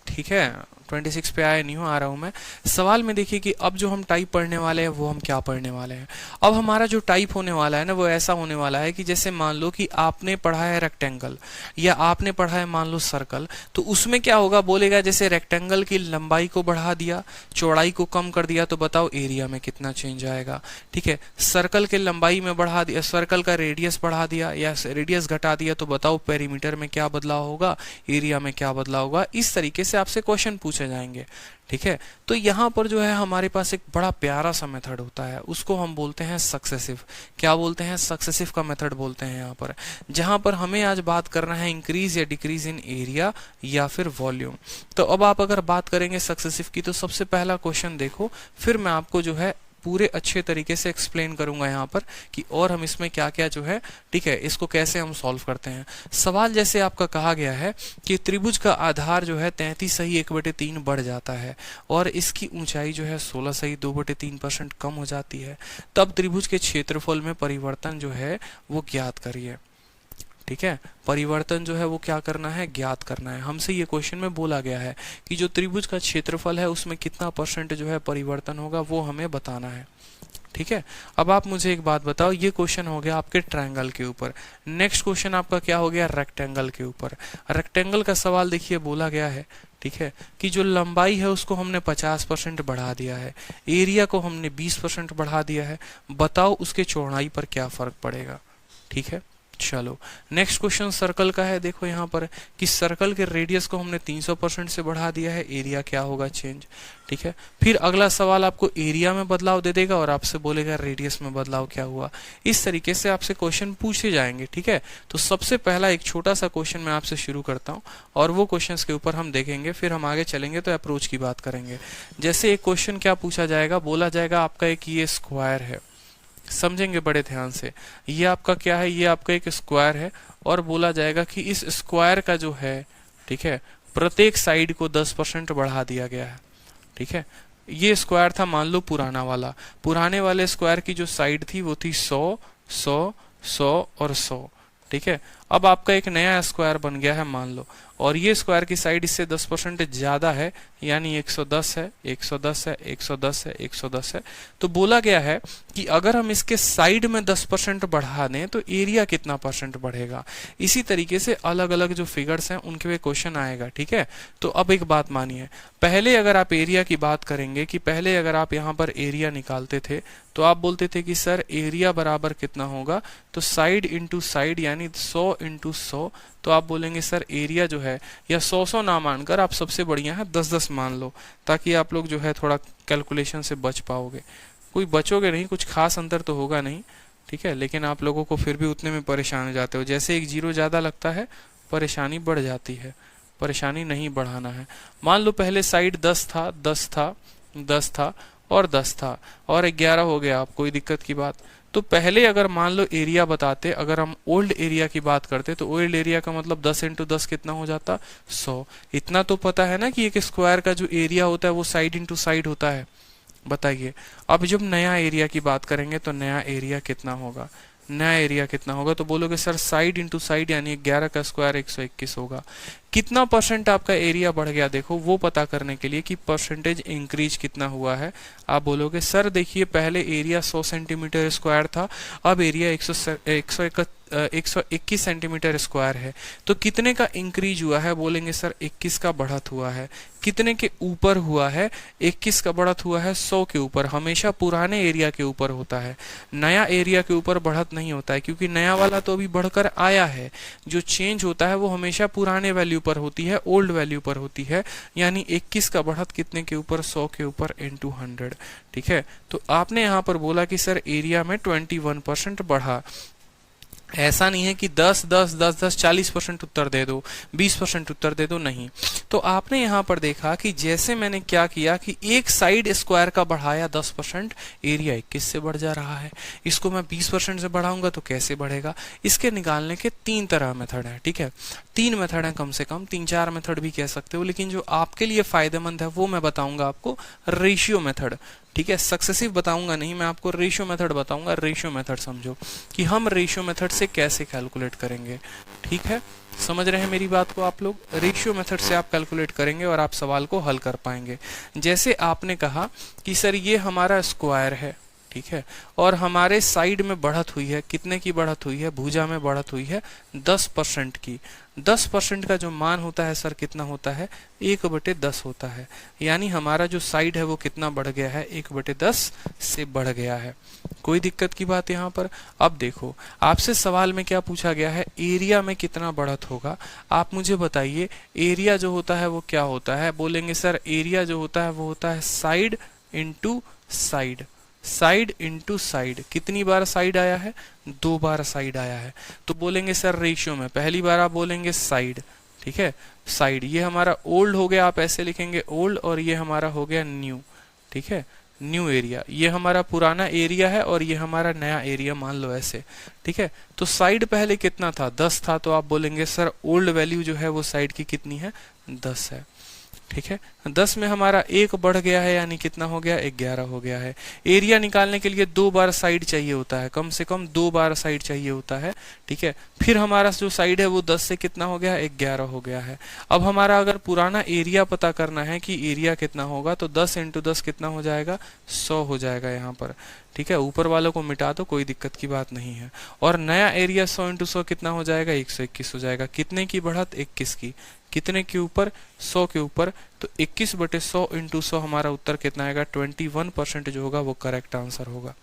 ठीक है, 26 पे आया नहीं हूँ, आ रहा हूं मैं। सवाल में देखिए कि अब जो हम टाइप पढ़ने वाले हैं वो हम क्या पढ़ने वाले हैं। अब हमारा जो टाइप होने वाला है ना वो ऐसा होने वाला है कि जैसे मान लो कि आपने पढ़ा है रेक्टेंगल या आपने पढ़ा है मान लो सर्कल, तो उसमें क्या होगा, बोलेगा जैसे रेक्टेंगल की लंबाई को बढ़ा दिया, चौड़ाई को कम कर दिया, तो बताओ एरिया में कितना चेंज आएगा। ठीक है, सर्कल के लंबाई में बढ़ा दिया, सर्कल का रेडियस बढ़ा दिया या रेडियस घटा दिया, तो बताओ पेरीमीटर में क्या बदलाव होगा, एरिया में क्या बदलाव होगा। इस तरीके से आपसे क्वेश्चन पूछे जाएंगे। ठीक है, तो यहाँ पर जो है हमारे पास एक बड़ा प्यारा सा मेथड होता है, उसको हम बोलते हैं सक्सेसिव। क्या बोलते हैं, सक्सेसिव का मेथड बोलते हैं यहाँ पर, जहां पर हमें आज बात करना है इंक्रीज या डिक्रीज इन एरिया या फिर वॉल्यूम। तो अब आप अगर बात करेंगे सक्सेसिव की, तो सबसे पहला क्वेश्चन देखो, फिर मैं आपको जो है पूरे अच्छे तरीके से एक्सप्लेन करूंगा यहाँ पर कि और हम इसमें क्या क्या जो है, ठीक है, इसको कैसे हम सॉल्व करते हैं। सवाल जैसे आपका कहा गया है कि त्रिभुज का आधार जो है 33 बढ़ जाता है और इसकी ऊंचाई जो है 16 कम हो जाती है, तब त्रिभुज के क्षेत्रफल में परिवर्तन जो है वो ज्ञात करिए। ठीक है, परिवर्तन जो है वो क्या करना है, ज्ञात करना है। हमसे ये क्वेश्चन में बोला गया है कि जो त्रिभुज का क्षेत्रफल है उसमें कितना % जो है परिवर्तन होगा वो हमें बताना है। ठीक है, अब आप मुझे एक बात बताओ, ये क्वेश्चन हो गया आपके ट्रायंगल के ऊपर। नेक्स्ट क्वेश्चन आपका क्या हो गया, रेक्टेंगल के ऊपर। रेक्टेंगल का सवाल देखिए बोला गया है, ठीक है, कि जो लंबाई है उसको हमने 50% बढ़ा दिया है, एरिया को हमने 20% बढ़ा दिया है, बताओ उसके चौड़ाई पर क्या फर्क पड़ेगा। ठीक है, चलो नेक्स्ट क्वेश्चन सर्कल का है। देखो यहाँ पर कि सर्कल के रेडियस को हमने 300% से बढ़ा दिया है, एरिया क्या होगा चेंज। ठीक है, फिर अगला सवाल आपको एरिया में बदलाव दे देगा और आपसे बोलेगा रेडियस में बदलाव क्या हुआ। इस तरीके से आपसे क्वेश्चन पूछे जाएंगे। ठीक है, तो सबसे पहला एक छोटा सा क्वेश्चन मैं आपसे शुरू करता हूँ और वो क्वेश्चन के ऊपर हम देखेंगे, फिर हम आगे चलेंगे तो अप्रोच की बात करेंगे। जैसे एक क्वेश्चन क्या पूछा जाएगा, बोला जाएगा आपका एक ये स्क्वायर है, समझेंगे बड़े ध्यान से। ये आपका क्या है, ये आपका एक स्क्वायर है और बोला जाएगा कि इस स्क्वायर का जो है, ठीक है, प्रत्येक साइड को 10% बढ़ा दिया गया है। ठीक है, ये स्क्वायर था मान लो पुराना वाला, पुराने वाले स्क्वायर की जो साइड थी वो थी 100, 100, 100 और 100। ठीक है, अब आपका एक नया स्क्वायर बन गया है मान लो, और ये स्क्वायर की साइड इससे 10% ज्यादा है, यानी 110 है, 110 है, 110 है, 110 है। तो बोला गया है कि अगर हम इसके साइड में 10% बढ़ा दें तो एरिया कितना % बढ़ेगा। इसी तरीके से अलग अलग जो फिगर्स हैं उनके वे क्वेश्चन आएगा। ठीक है, तो अब एक बात मानिए, पहले अगर आप एरिया की बात करेंगे कि पहले अगर आप यहाँ पर एरिया निकालते थे तो आप बोलते थे कि सर एरिया बराबर कितना होगा, तो साइड इंटू साइड यानी 100 इंटू 100, तो आप बोलेंगे सर एरिया जो है, या 100 ना मानकर आप सबसे बढ़िया है 10 मान लो, ताकि आप लोग जो है थोड़ा कैलकुलेशन से बच पाओगे। कोई बचोगे नहीं, कुछ खास अंतर तो होगा नहीं। ठीक है, लेकिन आप लोगों को फिर भी उतने में परेशान हो जाते हो। जैसे एक 0 ज्यादा लगता है परेशानी बढ़ जाती है, परेशानी नहीं बढ़ाना है। मान लो पहले साइड 10 था, 10 था, 10 था और 10 था और 11 हो गया, आप कोई दिक्कत की बात। तो पहले अगर मान लो एरिया बताते, अगर हम ओल्ड एरिया की बात करते तो ओल्ड एरिया का मतलब 10 इंटू 10 कितना हो जाता, 100। इतना तो पता है ना कि एक स्क्वायर का जो एरिया होता है वो साइड इंटू साइड होता है। बताइए, अब जब नया एरिया की बात करेंगे तो नया एरिया कितना होगा, नया एरिया कितना होगा, तो बोलोगे सर साइड इंटू साइड यानी 11 का स्क्वायर 121 होगा। कितना % आपका एरिया बढ़ गया, देखो वो पता करने के लिए कि परसेंटेज इंक्रीज कितना हुआ है। आप बोलोगे सर देखिए पहले एरिया 100 सेंटीमीटर स्क्वायर था, अब एरिया 121 सेंटीमीटर स्क्वायर है, तो कितने का इंक्रीज हुआ है, बोलेंगे सर 21 का बढ़त हुआ है। कितने के ऊपर हुआ है, 21 का बढ़त हुआ है 100 के ऊपर। हमेशा पुराने एरिया के ऊपर होता है, नया एरिया के ऊपर बढ़त नहीं होता है, क्योंकि नया वाला तो अभी बढ़कर आया है। जो चेंज होता है वो हमेशा पुराने वैल्यू पर होती है, ओल्ड वैल्यू पर होती है। यानी 21 का बढ़त कितने के ऊपर, 100 के ऊपर इंटू 100। ठीक है, तो आपने यहाँ पर बोला कि सर एरिया में 21% बढ़ा। ऐसा नहीं है कि 10 10 10 10 40% उत्तर दे दो, 20% उत्तर दे दो, नहीं। तो आपने यहाँ पर देखा कि जैसे मैंने क्या किया कि एक साइड स्क्वायर का बढ़ाया 10%, एरिया 21 से बढ़ जा रहा है। इसको मैं 20% से बढ़ाऊंगा तो कैसे बढ़ेगा, इसके निकालने के 3 तरह मेथड है। ठीक है, 3 मेथड है, कम से कम 3-4 मेथड भी कह सकते हो, लेकिन जो आपके लिए फायदेमंद है वो मैं बताऊंगा आपको, रेशियो मेथड। ठीक है, सक्सेसिव बताऊंगा नहीं, मैं आपको रेशियो मेथड बताऊंगा। रेशियो मेथड समझो कि हम रेशियो मेथड से कैसे कैलकुलेट करेंगे। ठीक है, समझ रहे हैं मेरी बात को आप लोग। रेशियो मेथड से आप कैलकुलेट करेंगे और आप सवाल को हल कर पाएंगे। जैसे आपने कहा कि सर ये हमारा स्क्वायर है, ठीक है, और हमारे साइड में बढ़त हुई है, कितने की बढ़त हुई है, भुजा में बढ़त हुई है 10% की। 10% का जो मान होता है सर कितना होता है, 1/10 होता है। यानी हमारा जो साइड है वो कितना बढ़ गया है, 1/10 से बढ़ गया है। कोई दिक्कत की बात यहाँ पर। अब देखो आपसे सवाल में क्या पूछा गया है, एरिया में कितना बढ़त होगा। आप मुझे बताइए एरिया जो होता है वो क्या होता है, बोलेंगे सर एरिया जो होता है वो होता है side into side, side into side. कितनी बार साइड आया है, 2 बार साइड आया है। तो बोलेंगे सर रेशियो में पहली बार आप बोलेंगे साइड, ठीक है, साइड। ये हमारा ओल्ड हो गया, आप ऐसे लिखेंगे ओल्ड, और ये हमारा हो गया न्यू। ठीक है, न्यू एरिया, ये हमारा पुराना एरिया है और ये हमारा नया एरिया मान लो ऐसे, ठीक है। तो साइड पहले कितना था, 10 था, तो आप बोलेंगे सर ओल्ड वैल्यू जो है वो साइड की कितनी है, 10 है, ठीक है। 10 में हमारा 1 बढ़ गया है, यानी कितना हो गया, 11 हो गया है। एरिया निकालने के लिए 2 बार साइड चाहिए होता है, कम से कम 2 बार साइड चाहिए होता है, ठीक है। फिर हमारा जो साइड है वो 10 से कितना हो गया, 11 हो गया है। अब हमारा अगर पुराना एरिया पता करना है कि एरिया कितना होगा, तो 10 इंटू 10 कितना हो जाएगा, 100 हो जाएगा यहाँ पर, ठीक है। ऊपर वालों को मिटा दो, कोई दिक्कत की बात नहीं है। और नया एरिया 100 इंटू 100 कितना हो जाएगा, 121 हो जाएगा। कितने की बढ़त, 21 की। कितने के ऊपर, 100 के ऊपर, तो 21/100 इंटू 100 हमारा उत्तर कितना आएगा, 21% जो होगा वो करेक्ट आंसर होगा,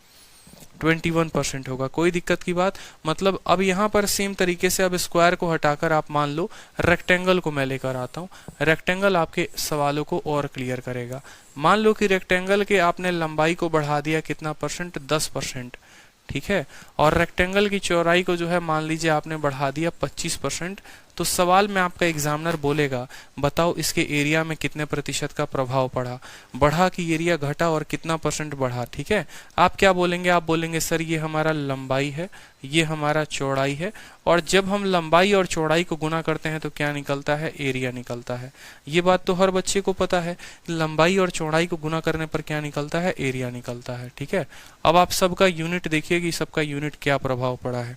21% होगा। कोई दिक्कत की बात, मतलब अब यहाँ पर सेम तरीके से अब स्क्वायर को हटाकर आप मान लो रेक्टेंगल को मैं लेकर आता हूँ। रेक्टेंगल आपके सवालों को और क्लियर करेगा। मान लो कि रेक्टेंगल के आपने लंबाई को बढ़ा दिया कितना परसेंट, 10%, ठीक है। और रेक्टेंगल की चौड़ाई को जो है मान लीजिए आपने बढ़ा दिया 25%। तो सवाल में आपका एग्जामिनर बोलेगा बताओ इसके एरिया में कितने प्रतिशत का प्रभाव पड़ा, बढ़ा कि एरिया घटा और कितना परसेंट बढ़ा, ठीक है। आप क्या बोलेंगे, आप बोलेंगे सर ये हमारा लंबाई है, ये हमारा चौड़ाई है, और जब हम लंबाई और चौड़ाई को गुना करते हैं तो क्या निकलता है, एरिया निकलता है। ये बात तो हर बच्चे को पता है, लंबाई और चौड़ाई को गुना करने पर क्या निकलता है, एरिया निकलता है, ठीक है। अब आप सबका यूनिट देखिए कि सबका यूनिट क्या प्रभाव पड़ा है,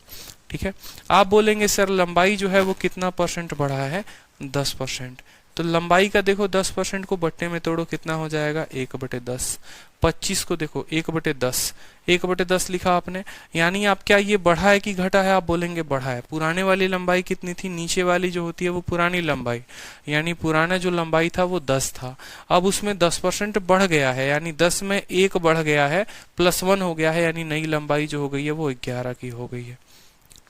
ठीक है। आप बोलेंगे सर लंबाई जो है वो कितना परसेंट बढ़ा है, 10%। तो लंबाई का देखो 10% को बट्टे में तोड़ो, कितना हो जाएगा, 1/10। 25 को देखो 1/10, 1/10 लिखा आपने, यानी आप क्या ये बढ़ा है कि घटा है, आप बोलेंगे बढ़ा है। पुराने वाली लंबाई कितनी थी, नीचे वाली जो होती है वो पुरानी लंबाई, यानी पुराना जो लंबाई था वो 10 था, अब उसमें 10% बढ़ गया है, यानी 10 में 1 बढ़ गया है, +1 हो गया है, यानी नई लंबाई जो हो गई है वो 11 की हो गई है,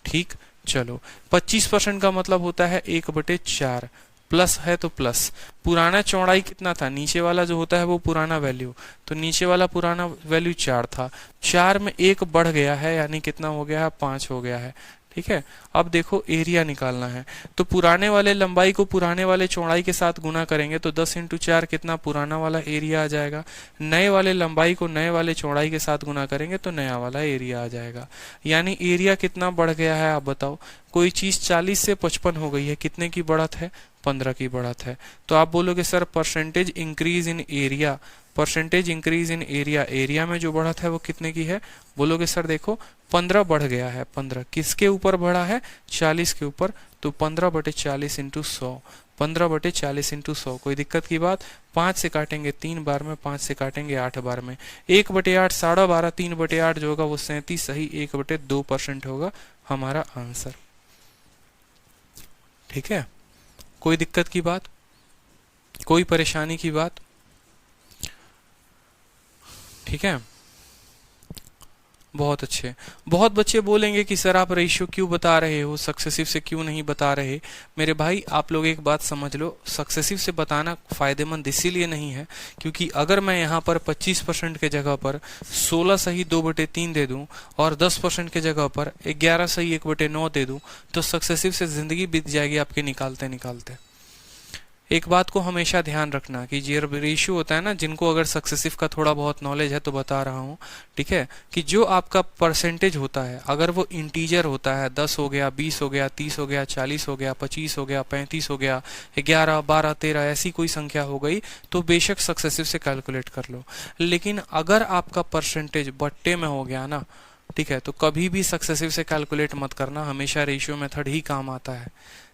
ठीक। चलो 25% का मतलब होता है 1/4, प्लस है तो प्लस। पुराना चौड़ाई कितना था, नीचे वाला जो होता है वो पुराना वैल्यू, तो नीचे वाला पुराना वैल्यू 4 था, 4 में 1 बढ़ गया है, यानी कितना हो गया है, 5 हो गया है, ठीक है। अब देखो एरिया निकालना है, तो पुराने वाले लंबाई को पुराने वाले चौड़ाई के साथ गुना करेंगे तो 10 इंटू 4 कितना, पुराना वाला एरिया आ जाएगा। नए वाले लंबाई को नए वाले चौड़ाई के साथ गुना करेंगे तो नया वाला एरिया आ जाएगा, यानी एरिया कितना बढ़ गया है, आप बताओ। कोई चीज 40 से 55 हो गई है, कितने की बढ़त है, 15 की बढ़त है। तो आप बोलोगे sir percentage increase in area, percentage increase in area, area में जो बढ़त है वो कितने की है, बोलोगे सर देखो 15 बढ़ गया है। 15 किसके ऊपर बढ़ा है, 40 के ऊपर, तो 15/40 इंटू 100, 15/40 इंटू 100। कोई दिक्कत की बात, 5 से काटेंगे 3 बार में, 5 से काटेंगे 8 बार में, 1/8 12.5, 3/8 जो होगा वो 37, सही 1/2% होगा हमारा आंसर, ठीक है। कोई दिक्कत की बात, कोई परेशानी की बात, ठीक है। बहुत अच्छे। बहुत बच्चे बोलेंगे कि सर आप रेशियो क्यों बता रहे हो, सक्सेसिव से क्यों नहीं बता रहे। मेरे भाई आप लोग एक बात समझ लो, सक्सेसिव से बताना फायदेमंद इसीलिए नहीं है क्योंकि अगर मैं यहाँ पर 25% के जगह पर 16 सही 2/3 दे दूं और 10% के जगह पर 11 सही 1/9 दे दूं तो सक्सेसिव से जिंदगी बीत जाएगी आपके निकालते निकालते। एक बात को हमेशा ध्यान रखना कि जो रेशियो होता है ना, जिनको अगर सक्सेसिव का थोड़ा बहुत नॉलेज है तो बता रहा हूँ, ठीक है, कि जो आपका परसेंटेज होता है अगर वो इंटीजर होता है, 10 हो गया, 20 हो गया, 30 हो गया, 40 हो गया, 25 हो गया, 35 हो गया, 11, 12, 13 ऐसी कोई संख्या हो गई तो बेशक सक्सेसिव से कैलकुलेट कर लो। लेकिन अगर आपका परसेंटेज बट्टे में हो गया ना, ठीक है, तो कभी भी सक्सेसिव से कैलकुलेट मत करना, हमेशा रेशियो मेथड ही काम आता है।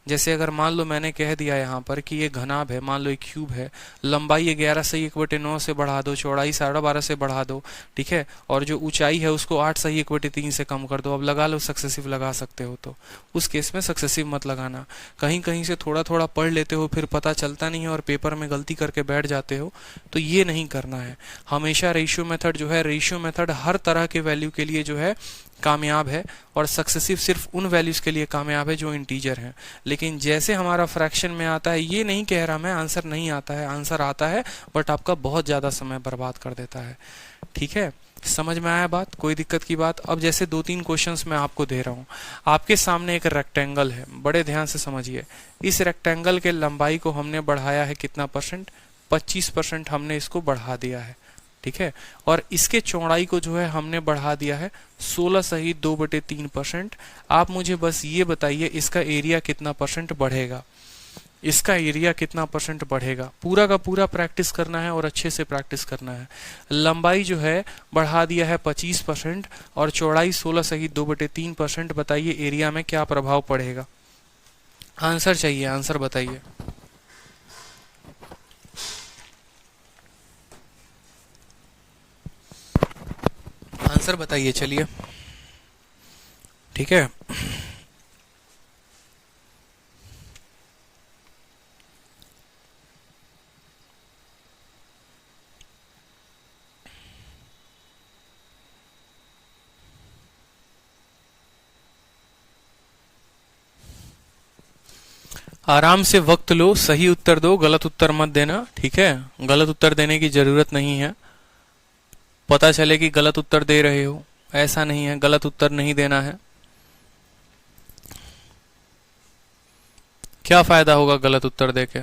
जैसे अगर मान लो मैंने कह दिया यहाँ पर कि ये घनाभ है, मान लो एक क्यूब है, लंबाई 11 सही 1/9 से बढ़ा दो, चौड़ाई 12.5 से बढ़ा दो, ठीक है, और जो ऊंचाई है उसको 8 सही 1/3 से कम कर दो। अब लगा लो सक्सेसिव लगा सकते हो, तो उस केस में सक्सेसिव मत लगाना। कहीं कहीं से थोड़ा थोड़ा पढ़ लेते हो फिर पता चलता नहीं है और पेपर में गलती करके बैठ जाते हो, तो ये नहीं करना है। हमेशा रेशियो मेथड जो है, रेशियो मेथड हर तरह के वैल्यू के लिए जो है कामयाब है और सक्सेसिव सिर्फ उन वैल्यूज के लिए कामयाब है जो इंटीजर हैं। लेकिन जैसे हमारा फ्रैक्शन में आता है, ये नहीं कह रहा मैं आंसर नहीं आता है, आंसर आता है बट आपका बहुत ज्यादा समय बर्बाद कर देता है, ठीक है। समझ में आया बात, कोई दिक्कत की बात। अब जैसे 2-3 क्वेश्चंस मैं आपको दे रहा हूँ, आपके सामने एक रेक्टेंगल है, बड़े ध्यान से समझिए। इस रेक्टेंगल के लंबाई को हमने बढ़ाया है कितना परसेंट, 25% हमने इसको बढ़ा दिया है, ठीक है। और इसके चौड़ाई को जो है हमने बढ़ा दिया है 16 सही 2/3%। आप मुझे बस ये बताइए इसका एरिया कितना परसेंट बढ़ेगा, इसका एरिया कितना परसेंट बढ़ेगा। पूरा का पूरा प्रैक्टिस करना है और अच्छे से प्रैक्टिस करना है। लंबाई जो है बढ़ा दिया है 25% और चौड़ाई 16 सही 2/3%। बताइए एरिया में क्या प्रभाव पड़ेगा। आंसर चाहिए, आंसर बताइए। आंसर बताइए, चलिए। ठीक है, आराम से वक्त लो, सही उत्तर दो, गलत उत्तर मत देना। ठीक है, गलत उत्तर देने की जरूरत नहीं है। पता चले कि गलत उत्तर दे रहे हो, ऐसा नहीं है, गलत उत्तर नहीं देना है। क्या फायदा होगा गलत उत्तर देके।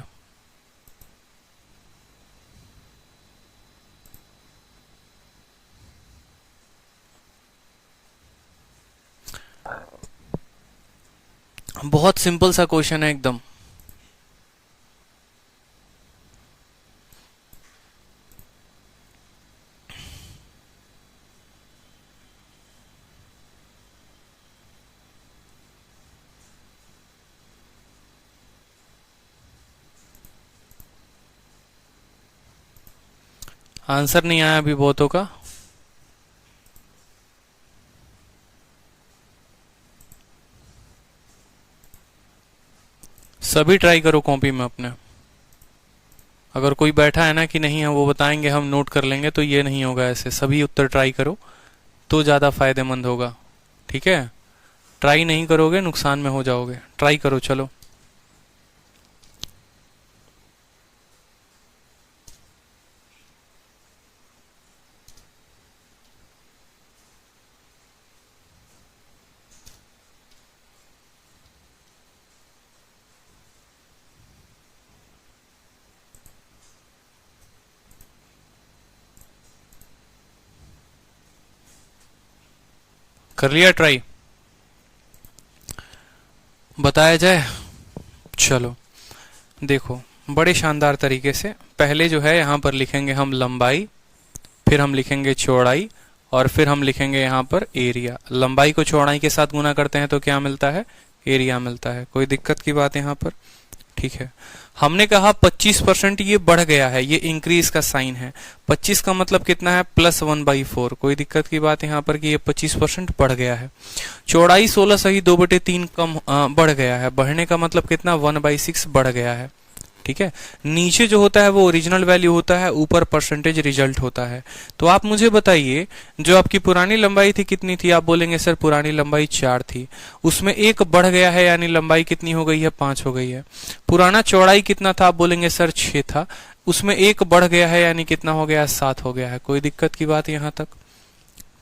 बहुत सिंपल सा क्वेश्चन है एकदम। आंसर नहीं आया अभी बहुतों का। सभी ट्राई करो कॉपी में अपने। अगर कोई बैठा है ना कि नहीं है वो बताएंगे, हम नोट कर लेंगे, तो ये नहीं होगा ऐसे। सभी उत्तर ट्राई करो तो ज़्यादा फायदेमंद होगा। ठीक है, ट्राई नहीं करोगे नुकसान में हो जाओगे। ट्राई करो, चलो। कर लिया ट्राई, बताया जाए। चलो देखो, बड़े शानदार तरीके से पहले जो है यहाँ पर लिखेंगे हम लंबाई, फिर हम लिखेंगे चौड़ाई, और फिर हम लिखेंगे यहाँ पर एरिया। लंबाई को चौड़ाई के साथ गुना करते हैं तो क्या मिलता है, एरिया मिलता है। कोई दिक्कत की बात यहाँ पर। ठीक है, हमने कहा 25% ये बढ़ गया है, ये इंक्रीज का साइन है। 25 का मतलब कितना है, +1/4। कोई दिक्कत की बात यहाँ पर कि ये 25% बढ़ गया है। चौड़ाई 16 सही 2/3 कम बढ़ गया है। बढ़ने का मतलब कितना, 1/6 बढ़ गया है। ठीक है, नीचे जो होता है वो ओरिजिनल वैल्यू होता है, ऊपर परसेंटेज रिजल्ट होता है। तो आप मुझे बताइए जो आपकी पुरानी लंबाई थी कितनी थी। आप बोलेंगे सर पुरानी लंबाई 4 थी, उसमें 1 बढ़ गया है, यानी लंबाई कितनी हो गई है, 5 हो गई है। पुराना चौड़ाई कितना था, आप बोलेंगे सर 6 था, उसमें 1 बढ़ गया है, यानी कितना हो गया, 7 हो गया है। कोई दिक्कत की बात यहाँ तक।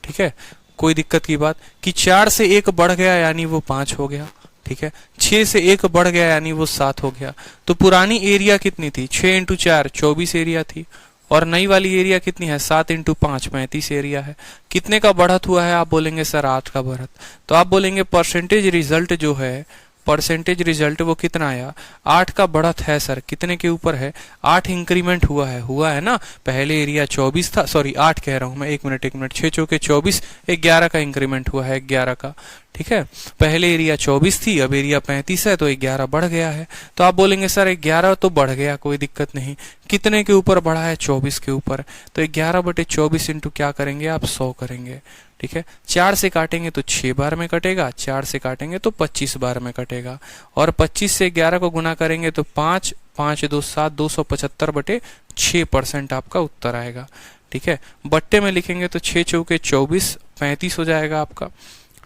ठीक है, कोई दिक्कत की बात कि 4 से 1 बढ़ गया यानी वो 5 हो गया। ठीक है, 6 से 1 बढ़ गया यानी वो 7 हो गया। तो पुरानी एरिया कितनी थी, 6 × 4 24 एरिया थी, और नई वाली एरिया कितनी है, 7 × 5 35 एरिया है। कितने का बढ़त हुआ है, आप बोलेंगे सर 8 का बढ़त। तो आप बोलेंगे परसेंटेज रिजल्ट जो है, परसेंटेज रिजल्ट वो कितना आया, 8 का बढ़त है सर। कितने के ऊपर है, 8 इंक्रीमेंट हुआ है ना। पहले एरिया 24 था, सॉरी 8 कह रहा हूं मैं, 1 मिनट 6 चौके 24, 11 का इंक्रीमेंट हुआ है, 11 का। ठीक है, पहले एरिया 24 थी, अब एरिया 35 है, तो 11 बढ़ गया है। तो आप बोलेंगे सर 11 तो बढ़ गया, कोई दिक्कत नहीं। कितने के ऊपर बढ़ा है, 24 के ऊपर। तो 11/24 इंटू क्या करेंगे आप, 100 करेंगे। ठीक है, 4 से काटेंगे तो 6 बार में कटेगा, 4 से काटेंगे तो 25 बार में कटेगा, और 25 से 11 को गुना करेंगे तो 5 5 2 7 275/6% आपका उत्तर आएगा। ठीक है, बट्टे में लिखेंगे तो 6 चौके 24 35 हो जाएगा आपका।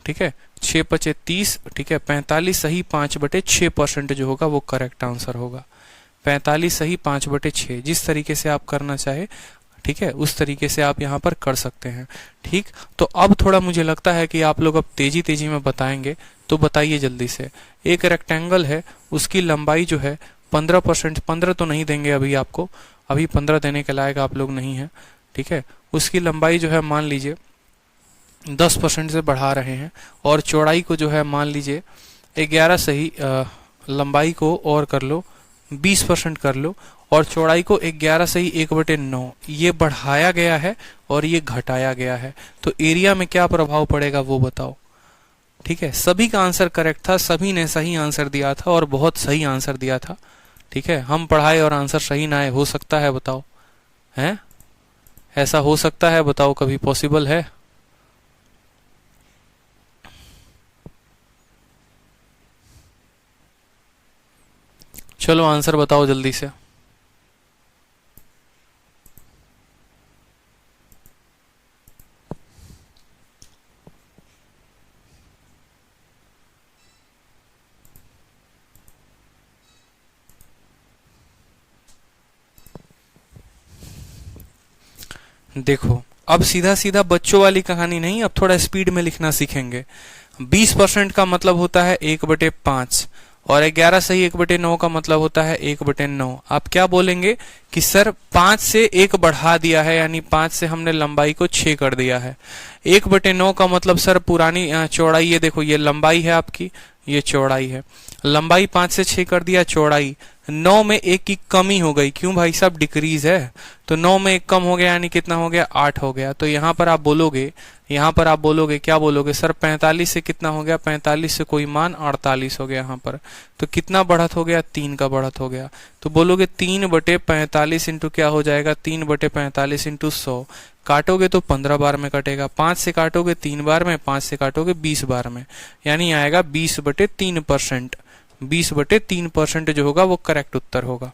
ठीक है, 6 × 30, ठीक है, 45 सही 5/6% जो होगा वो करेक्ट आंसर होगा। 45 सही 5/6, जिस तरीके से आप करना चाहे, ठीक है, उस तरीके से आप यहाँ पर कर सकते हैं। ठीक, तो अब थोड़ा मुझे लगता है कि आप लोग अब तेजी तेजी में बताएंगे, तो बताइए जल्दी से। एक रेक्टेंगल है, उसकी लंबाई जो है 15%, 15 तो नहीं देंगे अभी आपको, अभी 15 देने के लायक आप लोग नहीं है। ठीक है, उसकी लंबाई जो है मान लीजिए 10% से बढ़ा रहे हैं, और चौड़ाई को जो है मान लीजिए 11 सही लंबाई को और कर लो 20% कर लो, और चौड़ाई को 11 सही 1/9 ये बढ़ाया गया है और ये घटाया गया है, तो एरिया में क्या प्रभाव पड़ेगा वो बताओ। ठीक है, सभी का आंसर करेक्ट था, सभी ने सही आंसर दिया था और बहुत सही आंसर दिया था। ठीक है, हम पढ़ाए और आंसर सही ना आए, हो सकता है बताओ, हैं? ऐसा हो सकता है बताओ, कभी पॉसिबल है? चलो आंसर बताओ जल्दी से। देखो, अब सीधा सीधा बच्चों वाली कहानी नहीं, अब थोड़ा स्पीड में लिखना सीखेंगे। 20% का मतलब होता है 1/5, और 11 सही 1/9 का मतलब होता है 1/9। आप क्या बोलेंगे कि सर 5 से 1 बढ़ा दिया है, यानी 5 से हमने लंबाई को 6 कर दिया है। 1/9 का मतलब सर पुरानी चौड़ाई, ये देखो ये लंबाई है आपकी, ये चौड़ाई है। लंबाई 5 से 6 कर दिया, चौड़ाई 9 में 1 की कमी हो गई, क्यों भाई साहब, डिक्रीज है, तो 9 में 1 कम हो गया, यानी कितना हो गया, 8 हो गया। तो यहाँ पर आप बोलोगे, क्या बोलोगे सर 45 से कितना हो गया, 45 से कोई मान 48 हो गया यहाँ पर, तो कितना बढ़त हो गया, 3 का बढ़त हो गया। तो बोलोगे 3/45 इंटू क्या हो जाएगा, 3/45 इंटू 100, काटोगे तो 15 बार में कटेगा, 5 से काटोगे 3 बार में, 5 से काटोगे 20 बार में, यानी आएगा 20/3%। 20/3% जो होगा वो करेक्ट उत्तर होगा।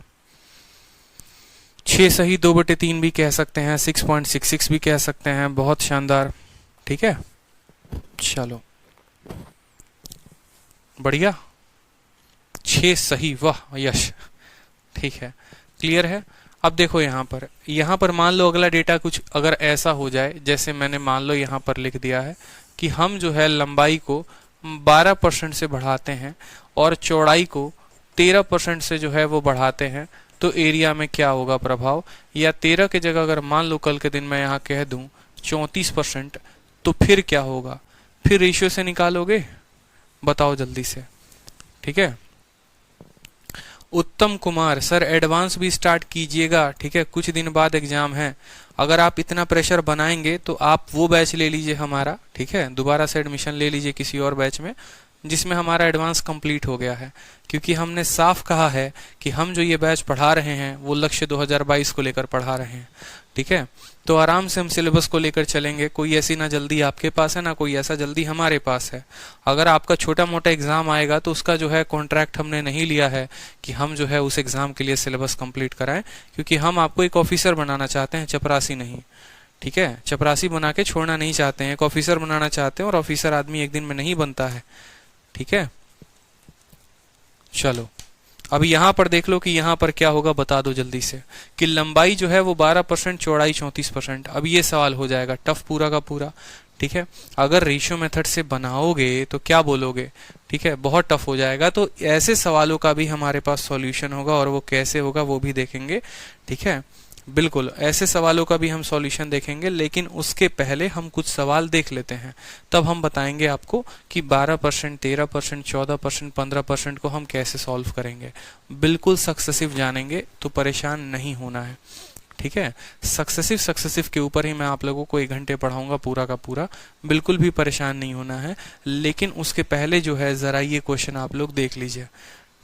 6 सही 2/3 भी कह सकते हैं, 6.66 भी कह सकते हैं, बहुत शानदार। ठीक है, चलो बढ़िया, 6 सही, वाह यश। ठीक है, क्लियर है। अब देखो यहाँ पर मान लो अगला डेटा कुछ अगर ऐसा हो जाए, जैसे मैंने मान लो यहाँ पर लिख दिया है कि हम जो है लंबाई को 12% से बढ़ाते हैं और चौड़ाई को 13% से जो है वो बढ़ाते हैं, तो एरिया में क्या होगा प्रभाव, या 13 की जगह अगर मान लो कल के दिन मैं यहाँ कह दूं 34%, तो फिर क्या होगा, फिर रेशियो से निकालोगे, बताओ जल्दी से। ठीक है, उत्तम कुमार सर एडवांस भी स्टार्ट कीजिएगा। ठीक है, कुछ दिन बाद एग्जाम है, अगर आप इतना प्रेशर बनाएंगे तो आप वो बैच ले लीजिए हमारा। ठीक है, दोबारा से एडमिशन ले लीजिए किसी और बैच में जिसमें हमारा एडवांस कंप्लीट हो गया है, क्योंकि हमने साफ कहा है कि हम जो ये बैच पढ़ा रहे हैं वो लक्ष्य 2022 को लेकर पढ़ा रहे हैं। ठीक है, तो आराम से हम सिलेबस को लेकर चलेंगे, कोई ऐसी ना जल्दी आपके पास है ना कोई ऐसा जल्दी हमारे पास है। अगर आपका छोटा मोटा एग्जाम आएगा तो उसका जो है कॉन्ट्रैक्ट हमने नहीं लिया है कि हम जो है उस एग्जाम के लिए सिलेबस कंप्लीट कराएं, क्योंकि हम आपको एक ऑफिसर बनाना चाहते हैं, चपरासी नहीं। ठीक है, चपरासी बना के छोड़ना नहीं चाहते हैं, एक ऑफिसर बनाना चाहते हैं, और ऑफिसर आदमी एक दिन में नहीं बनता है। ठीक है, चलो अब यहां पर देख लो कि यहां पर क्या होगा, बता दो जल्दी से, कि लंबाई जो है वो 12%, चौड़ाई 34%। अब ये सवाल हो जाएगा टफ पूरा का पूरा। ठीक है, अगर रेशियो मेथड से बनाओगे तो क्या बोलोगे, ठीक है, बहुत टफ हो जाएगा। तो ऐसे सवालों का भी हमारे पास सॉल्यूशन होगा, और वो कैसे होगा वो भी देखेंगे। ठीक है, बिल्कुल ऐसे सवालों का भी हम सॉल्यूशन देखेंगे, लेकिन उसके पहले हम कुछ सवाल देख लेते हैं, तब हम बताएंगे आपको कि 12%, 13%, 14%, 15% को हम कैसे सॉल्व करेंगे। बिल्कुल सक्सेसिव जानेंगे, तो परेशान नहीं होना है। ठीक है, सक्सेसिव के ऊपर ही मैं आप लोगों को 1 घंटे पढ़ाऊंगा पूरा का पूरा, बिल्कुल भी परेशान नहीं होना है। लेकिन उसके पहले जो है जरा ये क्वेश्चन आप लोग देख लीजिए।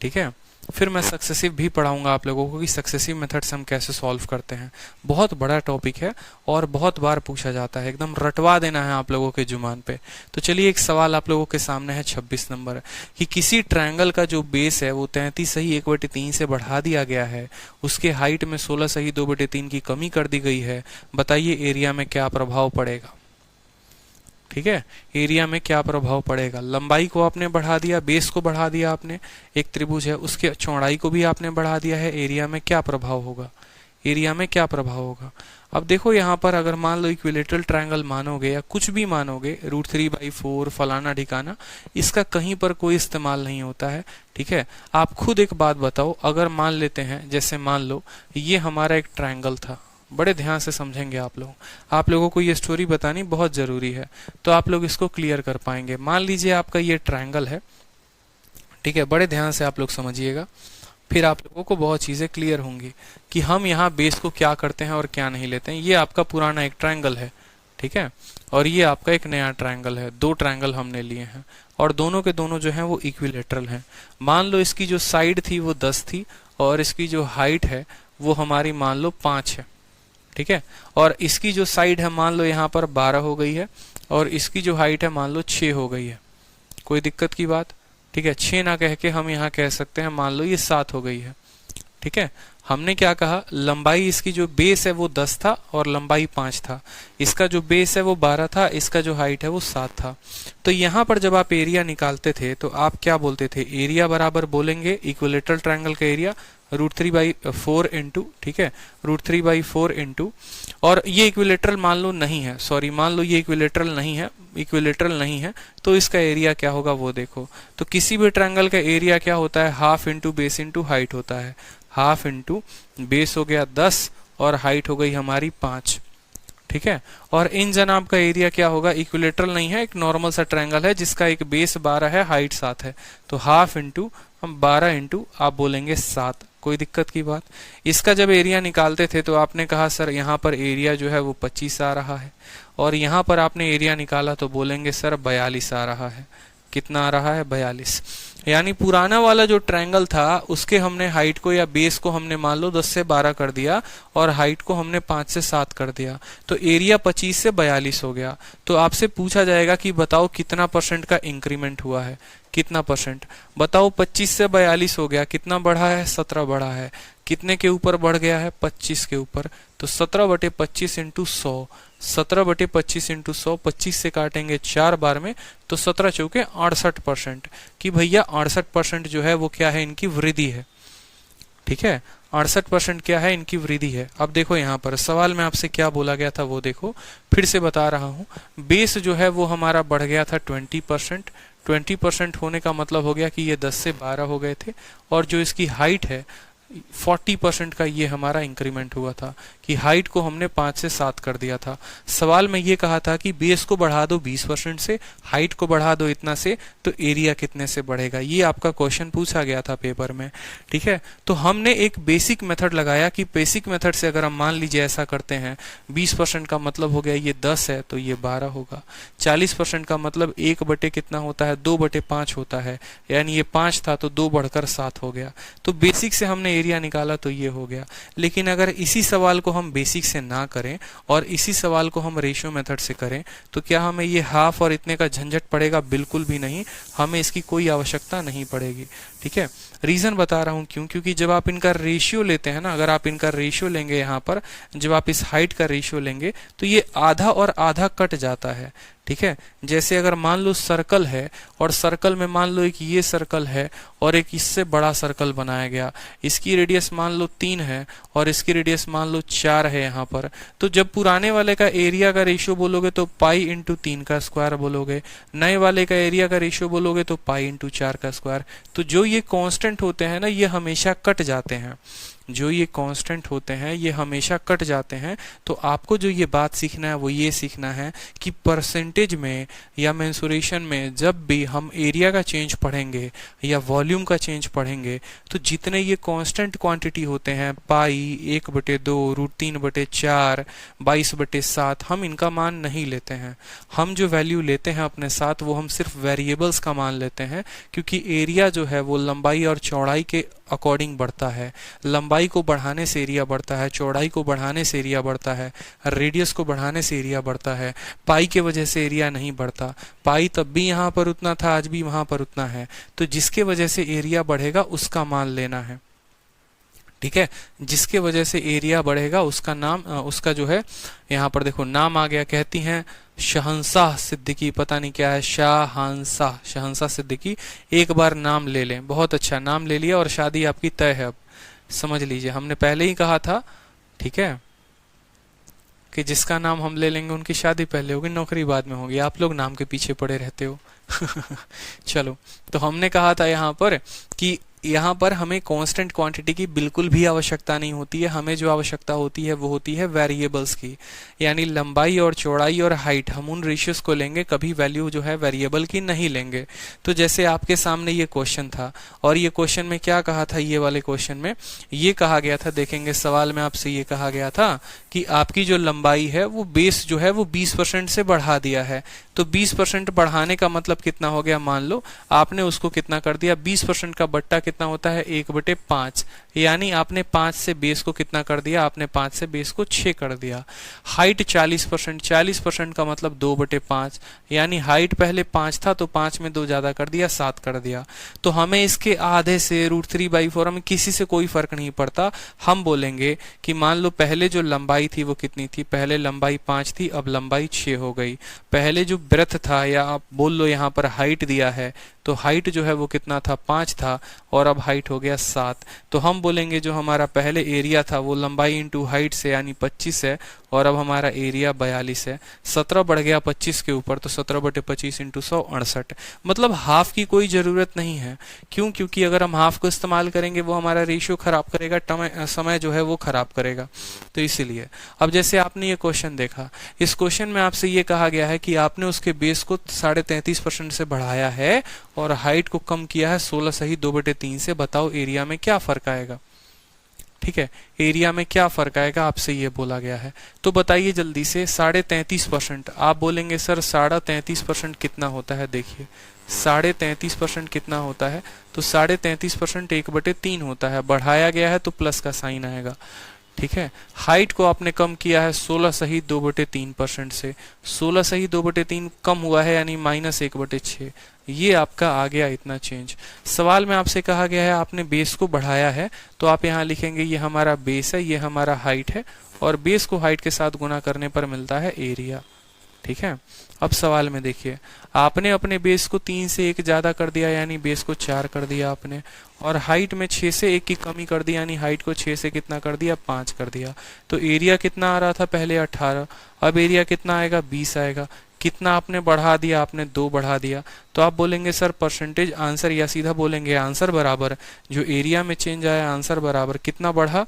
ठीक है, फिर मैं सक्सेसिव भी पढ़ाऊंगा आप लोगों को कि सक्सेसिव मेथड से हम कैसे सॉल्व करते हैं। बहुत बड़ा टॉपिक है और बहुत बार पूछा जाता है, एकदम रटवा देना है आप लोगों के जुबान पे। तो चलिए एक सवाल आप लोगों के सामने है 26 नंबर, कि किसी ट्रायंगल का जो बेस है वो 33 सही 1/3 से बढ़ा दिया गया है, उसके हाइट में 16 सही 2/3 की कमी कर दी गई है, बताइए एरिया में क्या प्रभाव पड़ेगा। ठीक है, एरिया में क्या प्रभाव पड़ेगा। लंबाई को आपने बढ़ा दिया, बेस को बढ़ा दिया आपने, एक त्रिभुज है उसके चौड़ाई को भी आपने बढ़ा दिया है, एरिया में क्या प्रभाव होगा, एरिया में क्या प्रभाव होगा। अब देखो यहाँ पर अगर मान लो इक्विलेटरल ट्रायंगल मानोगे या कुछ भी मानोगे, √3/4 फलाना ढिकाना, इसका कहीं पर कोई इस्तेमाल नहीं होता है। ठीक है, आप खुद एक बात बताओ, अगर मान लेते हैं जैसे मान लो ये हमारा एक ट्रायंगल था, बड़े ध्यान से समझेंगे आप लोगों को ये स्टोरी बतानी बहुत जरूरी है, तो आप लोग इसको क्लियर कर पाएंगे। मान लीजिए आपका ये ट्रायंगल है, ठीक है, बड़े ध्यान से आप लोग समझिएगा, फिर आप लोगों को बहुत चीजें क्लियर होंगी कि हम यहाँ बेस को क्या करते हैं और क्या नहीं लेते हैं। ये आपका पुराना एक ट्रायंगल है, ठीक है, और ये आपका एक नया ट्रायंगल है। दो ट्रायंगल हमने लिए हैं और दोनों के दोनों जो हैं वो इक्विलेटरल हैं। मान लो इसकी जो साइड थी वो 10 थी और इसकी जो हाइट है वो हमारी मान लो 5 है, ठीक है, और इसकी जो साइड है मान लो यहाँ पर 12 हो गई है और इसकी जो हाइट है मान लो 6 हो गई है। कोई दिक्कत की बात, ठीक है, 6 ना कह के हम यहाँ कह सकते हैं मान लो ये 7 हो गई है, ठीक है। हमने क्या कहा, लंबाई इसकी जो बेस है वो 10 था और लंबाई 5 था, इसका जो बेस है वो 12 था, इसका जो हाइट है वो 7 था। तो यहाँ पर जब आप एरिया निकालते थे तो आप क्या बोलते थे, एरिया बराबर बोलेंगे इक्विलेटरल ट्रायंगल का एरिया √3/4 इंटू, ठीक है, √3/4 इंटू, और ये इक्विलेटरल मान लो नहीं है, सॉरी मान लो ये इक्विलेटरल नहीं है, तो इसका एरिया क्या होगा वो देखो। तो किसी भी ट्रायंगल का एरिया क्या होता है, half into base into height होता है। हाफ इंटू बेस हो गया 10 और हाइट हो गई हमारी 5, ठीक है। और इन जनाब का एरिया क्या होगा, इक्विलेटरल नहीं है, एक नॉर्मल सा ट्रायंगल है जिसका एक बेस 12 है, हाइट 7 है, तो हाफ इंटू हम 12 इंटू आप बोलेंगे 7। कोई दिक्कत की बात। इसका जब एरिया निकालते थे तो आपने कहा सर यहाँ पर एरिया जो है वो 25 आ रहा है और यहाँ पर आपने एरिया निकाला तो बोलेंगे सर 42 आ रहा है। कितना आ रहा है, 42। यानी पुराना वाला जो ट्रायंगल था उसके हमने हाइट को या बेस को हमने मान लो 10 से 12 कर दिया और हाइट को हमने 5 से 7 कर दिया, तो एरिया 25 से 42 हो गया। तो आपसे पूछा जाएगा कि बताओ कितना % का इंक्रीमेंट हुआ है, कितना %, बताओ 25 से 42 हो गया, कितना बढ़ा है, 17 बढ़ा है। कितने के ऊपर बढ़ गया है, 25 के ऊपर, तो 17/25 इंटू 100, 17/25 इंटू 100, 25 से काटेंगे 4 बार में तो 17 चौके 68%, कि भैया 68% जो है वो क्या है, इनकी वृद्धि है, ठीक है, 68% क्या है, इनकी वृद्धि है। अब देखो यहाँ पर सवाल में आपसे क्या बोला गया था वो देखो, फिर से बता रहा हूँ। बेस जो है वो हमारा बढ़ गया था 20%, 20% होने का मतलब हो गया कि ये 10 से 12 हो गए थे, और जो इसकी हाइट है 40% का ये हमारा इंक्रीमेंट हुआ था कि हाइट को हमने 5 से 7 कर दिया था। सवाल में ये कहा था कि बेस को बढ़ा दो 20% से, हाइट को बढ़ा दो इतना से, तो एरिया कितने से बढ़ेगा, ये आपका क्वेश्चन पूछा गया था पेपर में, ठीक है। तो हमने एक बेसिक मेथड लगाया कि बेसिक मेथड से अगर हम मान लीजिए ऐसा करते हैं, 20% का मतलब हो गया ये 10 है तो ये 12 होगा, 40% का मतलब 1 बटे कितना होता है, 2/5 होता है, यानी ये 5 था तो 2 बढ़कर 7 हो गया। तो बेसिक से हमने एरिया निकाला तो ये हो गया। लेकिन अगर इसी सवाल को हम बेसिक से ना करें और इसी सवाल को हम रेशियो मेथड से करें तो क्या हमें ये हाफ और इतने का झंझट पड़ेगा, बिल्कुल भी नहीं, हमें इसकी कोई आवश्यकता नहीं पड़ेगी, ठीक है। रीजन बता रहा हूं क्यों, क्योंकि जब आप इनका रेशियो लेते हैं ना, अगर आप इनका रेशियो लेंगे यहाँ पर, जब आप इस हाइट का रेशियो लेंगे तो ये आधा और आधा कट जाता है, ठीक है। जैसे अगर मान लो सर्कल है और सर्कल में मान लो एक ये सर्कल है और एक इससे बड़ा सर्कल बनाया गया, इसकी रेडियस मान लो 3 है और इसकी रेडियस मान लो 4 है यहाँ पर, तो जब पुराने वाले का एरिया का रेशियो बोलोगे तो पाई इंटू 3 का स्क्वायर बोलोगे, नए वाले का एरिया का रेशियो बोलोगे तो पाई इंटू 4 का स्क्वायर। तो जो ये कांस्टेंट होते हैं ना ये हमेशा कट जाते हैं, जो ये कांस्टेंट होते हैं ये हमेशा कट जाते हैं। तो आपको जो ये बात सीखना है वो ये सीखना है कि परसेंटेज में या मेंसुरेशन में जब भी हम एरिया का चेंज पढ़ेंगे या वॉल्यूम का चेंज पढ़ेंगे तो जितने ये कांस्टेंट क्वांटिटी होते हैं, पाई 1/2, √3/4, 22/7, हम इनका मान नहीं लेते हैं। हम जो वैल्यू लेते हैं अपने साथ वो हम सिर्फ वेरिएबल्स का मान लेते हैं, क्योंकि एरिया जो है वो लंबाई और चौड़ाई के अकॉर्डिंग बढ़ता है। लंबाई को बढ़ाने से एरिया बढ़ता है, चौड़ाई को बढ़ाने से एरिया बढ़ता है, रेडियस को बढ़ाने से एरिया बढ़ता है। पाई के वजह से एरिया नहीं बढ़ता, पाई तब भी यहाँ पर उतना था, आज भी वहां पर उतना है, तो जिसके वजह से एरिया बढ़ेगा उसका मान लेना है, ठीक है। जिसके वजह से एरिया बढ़ेगा उसका नाम, उसका जो है यहाँ पर देखो नाम आ गया, कहती हैं शहंशाह सिद्दीकी, पता नहीं क्या है, शहंशाह सिद्दीकी। एक बार नाम ले लें, बहुत अच्छा नाम ले लिया और शादी आपकी तय है। अब समझ लीजिए हमने पहले ही कहा था, ठीक है, कि जिसका नाम हम ले लेंगे उनकी शादी पहले होगी, नौकरी बाद में होगी। आप लोग नाम के पीछे पड़े रहते हो चलो, तो हमने कहा था यहाँ पर कि यहाँ पर हमें कांस्टेंट क्वांटिटी की बिल्कुल भी आवश्यकता नहीं होती है, हमें जो आवश्यकता होती है वो होती है वेरिएबल्स की, यानी लंबाई और चौड़ाई और हाइट, हम उन रेशियोज को लेंगे, कभी वैल्यू जो है वेरिएबल की नहीं लेंगे। तो जैसे आपके सामने ये क्वेश्चन था, और ये क्वेश्चन में क्या कहा था, ये वाले क्वेश्चन में ये कहा गया था, देखेंगे सवाल में आपसे ये कहा गया था कि आपकी जो लंबाई है वो बेस जो है वो 20% से बढ़ा दिया है। तो 20% बढ़ाने का मतलब कितना हो गया, मान लो आपने उसको कितना कर दिया, 20% का बट्टा कितना होता है 1/5, यानी आपने 5 से बेस को कितना कर दिया, आपने 5 से बेस को 6 कर दिया। हाइट 40%, 40% का मतलब 2/5, यानी हाइट पहले 5 था तो 5 में 2 ज्यादा कर दिया, 7 कर दिया। तो हमें इसके आधे से √3/4, हमें किसी से कोई फर्क नहीं पड़ता। हम बोलेंगे कि मान लो पहले जो लंबाई थी वो कितनी थी, पहले लंबाई 5 थी, अब लंबाई 6 हो गई। पहले जो ब्रेथ था, या आप बोल लो यहाँ पर हाइट दिया है, तो हाइट जो है वो कितना था, 5 था, और अब हाइट हो गया 7। तो हम बोलेंगे जो हमारा पहले एरिया था वो लंबाई इंटू हाइट से यानी 25 है, और अब हमारा एरिया 42 है। 17 बढ़ गया 25 के ऊपर, तो 17/25 इंटू 100 68। मतलब हाफ की कोई जरूरत नहीं है। क्यों? क्योंकि अगर हम हाफ को इस्तेमाल करेंगे वो हमारा रेशियो खराब करेगा, समय जो है वो खराब करेगा। तो इसीलिए अब जैसे आपने ये क्वेश्चन देखा, इस क्वेश्चन में आपसे ये कहा गया है कि आपने उसके बेस को 33.5% से बढ़ाया है और हाइट को कम किया है 16 सही 2/3 से। बताओ एरिया में क्या फर्क आएगा। ठीक है, एरिया में क्या फर्क आएगा, आपसे ये बोला गया है। तो बताइए जल्दी से, 33.5%, आप बोलेंगे सर 33.5% कितना होता है। देखिए 33.5% कितना होता है, तो 33.5% 1/3 होता है। बढ़ाया गया है तो प्लस का साइन आएगा। ठीक है, हाइट को आपने कम किया है 16 सही 2/3% से। 16 सही 2/3 कम हुआ है, यानी -1/6। ये आपका आ गया इतना चेंज। सवाल में आपसे कहा गया है आपने बेस को बढ़ाया है, तो आप यहाँ लिखेंगे ये हमारा बेस है, ये हमारा हाइट है, और बेस को हाइट के साथ गुना करने पर मिलता है एरिया। ठीक है, अब सवाल में देखिए, आपने अपने बेस को 3 से 1 ज्यादा कर दिया, यानी बेस को 4 कर दिया आपने, और हाइट में 6 से 1 की कमी कर दी, यानी हाइट को 6 से कितना कर दिया, 5 कर दिया। तो एरिया कितना आ रहा था पहले 18, अब एरिया कितना आएगा 20 आएगा। कितना आपने बढ़ा दिया, आपने 2 बढ़ा दिया। तो आप बोलेंगे सर परसेंटेज आंसर, या सीधा बोलेंगे आंसर बराबर जो एरिया में चेंज आया, आंसर बराबर कितना बढ़ा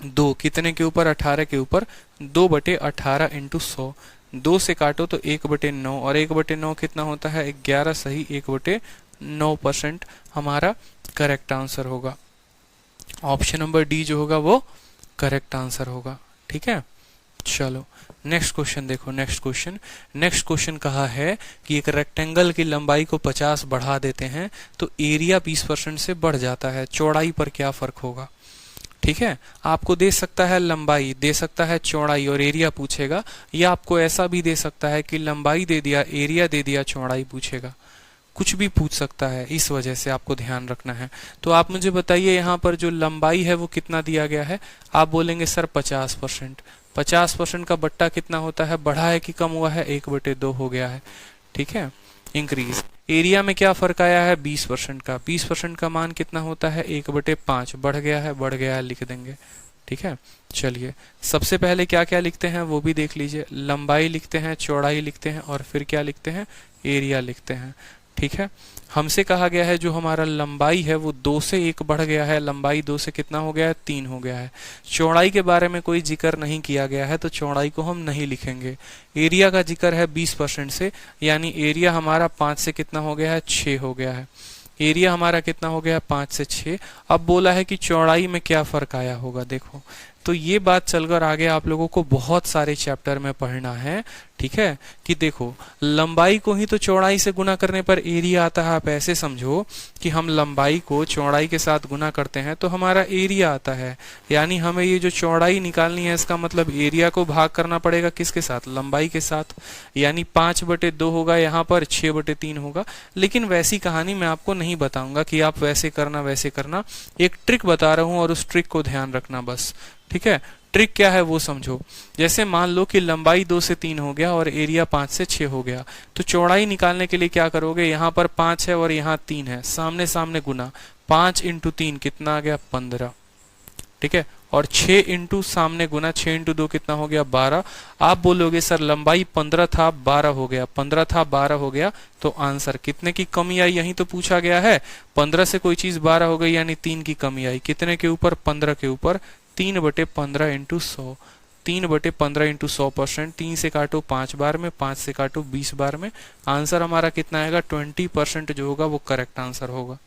2, कितने के ऊपर 18 के ऊपर, 2/18 इंटू 100। 2 से काटो तो 1/9, और 1/9 कितना होता है 11 सही 1/9% हमारा करेक्ट आंसर होगा। ऑप्शन नंबर डी जो होगा वो करेक्ट आंसर होगा। ठीक है, चलो नेक्स्ट क्वेश्चन देखो। नेक्स्ट क्वेश्चन कहा है कि एक रेक्टेंगल की लंबाई को 50 बढ़ा देते हैं तो एरिया 20% से बढ़ जाता है, चौड़ाई पर क्या फर्क होगा। ठीक है, आपको दे सकता है लंबाई, दे सकता है चौड़ाई, और एरिया पूछेगा, या आपको ऐसा भी दे सकता है कि लंबाई दे दिया, एरिया दे दिया, चौड़ाई पूछेगा। कुछ भी पूछ सकता है, इस वजह से आपको ध्यान रखना है। तो आप मुझे बताइए यहाँ पर जो लंबाई है वो कितना दिया गया है। आप बोलेंगे सर 50%। 50% का बट्टा कितना होता है, बढ़ा है कि कम हुआ है, 1/2 हो गया है। ठीक है, इंक्रीज। एरिया में क्या फर्क आया है 20% का, 20% का मान कितना होता है 1/5, बढ़ गया है, लिख देंगे। ठीक है, चलिए सबसे पहले क्या क्या लिखते हैं वो भी देख लीजिए। लंबाई लिखते हैं, चौड़ाई लिखते हैं, और फिर क्या लिखते हैं, एरिया लिखते हैं। ठीक है, हमसे कहा गया है जो हमारा लंबाई है वो 2 से 1 बढ़ गया है, लंबाई 2 से कितना हो गया है 3 हो गया है। चौड़ाई के बारे में कोई जिक्र नहीं किया गया है तो चौड़ाई को हम नहीं लिखेंगे। एरिया का जिक्र है 20% से, यानी एरिया हमारा 5 से कितना हो गया है 6 हो गया है। एरिया हमारा कितना हो गया 5 से 6। अब बोला है कि चौड़ाई में क्या फर्क आया होगा। देखो तो ये बात चलकर आगे आप लोगों को बहुत सारे चैप्टर में पढ़ना है। ठीक है, कि देखो लंबाई को ही तो चौड़ाई से गुना करने पर एरिया आता है। आप ऐसे समझो कि हम लंबाई को चौड़ाई के साथ गुना करते हैं तो हमारा एरिया आता है, यानी हमें ये जो चौड़ाई निकालनी है इसका मतलब एरिया को भाग करना पड़ेगा किसके साथ, लंबाई के साथ, यानी 5/2 होगा, यहाँ पर 6/3 होगा। लेकिन वैसी कहानी मैं आपको नहीं बताऊंगा कि आप वैसे करना, एक ट्रिक बता रहा हूं और उस ट्रिक को ध्यान रखना बस। ठीक है, ट्रिक क्या है वो समझो। जैसे मान लो कि लंबाई 2 से 3 हो गया और एरिया 5 से 6 हो गया, तो चौड़ाई निकालने के लिए क्या करोगे, यहाँ पर 5 है और यहाँ 3 है, सामने सामने गुना, 5 × 3 कितना आ गया 15। ठीक है, और 6 इंटू सामने गुना 6 इंटू 2 कितना हो गया 12। आप बोलोगे सर लंबाई 15 था 12 हो गया, 15 था 12 हो गया, तो आंसर कितने की कमी आई यही तो पूछा गया है। 15 से कोई चीज 12 हो गई यानी 3 की कमी आई, कितने के ऊपर 15 के ऊपर, 3/15 इंटू 100, 3/15 इंटू 100%, 3 से काटो 5 बार में, 5 से काटो 20 बार में, आंसर हमारा कितना आएगा 20% जो होगा वो करेक्ट आंसर होगा।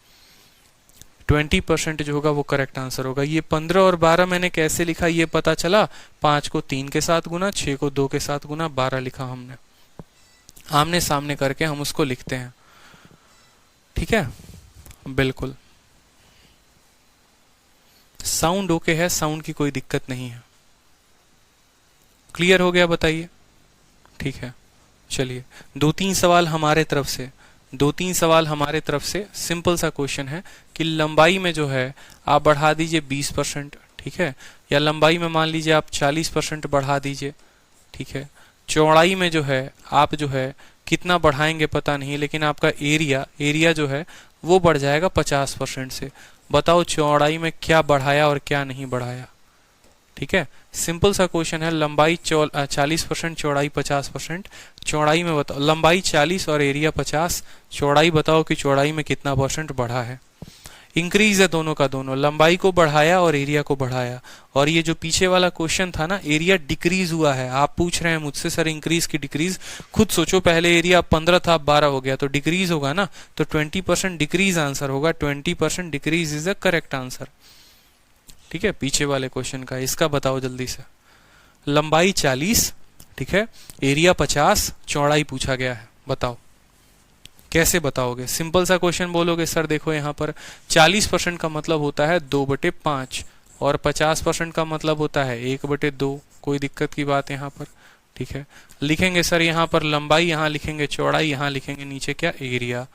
20% जो होगा वो करेक्ट आंसर होगा। ये 15 और 12 मैंने कैसे लिखा ये पता चला, 5 को 3 के साथ गुना, 6 को 2 के साथ गुना, 12 लिखा हमने। आमने सामने करके हम उसको लिखते हैं, ठीक है, बिल्कुल। साउंड ओके है, साउंड की कोई दिक्कत नहीं है। क्लियर हो गया बताइए, ठीक है। चलिए 2-3 सवाल हमारे तरफ से, 2-3 सवाल हमारे तरफ से। सिंपल सा क्वेश्चन है कि लंबाई में जो है आप बढ़ा दीजिए 20%, ठीक है, या लंबाई में मान लीजिए आप 40% बढ़ा दीजिए, ठीक है। चौड़ाई में जो है आप जो है कितना बढ़ाएंगे पता नहीं, लेकिन आपका एरिया जो है वो बढ़ जाएगा 50% से। बताओ चौड़ाई में क्या बढ़ाया और क्या नहीं बढ़ाया, ठीक है। सिंपल सा क्वेश्चन है, लंबाई 40%, चौड़ाई 50%। चौड़ाई में बताओ, लंबाई 40 और एरिया 50, चौड़ाई बताओ कि चौड़ाई में कितना परसेंट बढ़ा है। इंक्रीज है दोनों का दोनों, लंबाई को बढ़ाया और एरिया को बढ़ाया। और ये जो पीछे वाला क्वेश्चन था ना, एरिया डिक्रीज हुआ है। आप पूछ रहे हैं मुझसे सर इंक्रीज की डिक्रीज, खुद सोचो, पहले एरिया 15 था 12 हो गया, तो डिक्रीज होगा ना, तो 20% डिक्रीज आंसर होगा। 20% decrease is the correct answer, ठीक है। पीछे वाले क्वेश्चन का इसका बताओ जल्दी से। लंबाई 40, ठीक है, एरिया 50, चौड़ाई पूछा गया है, बताओ कैसे बताओगे। सिंपल सा क्वेश्चन बोलोगे सर देखो यहाँ पर 40% का मतलब होता है 2/5 और 50% का मतलब होता है 1/2। कोई दिक्कत की बात यहाँ पर, ठीक है। लिखेंगे सर यहाँ पर लंबाई, यहाँ लिखेंगे चौड़ाई, यहाँ लिखेंगे नीचे क्या एरिया,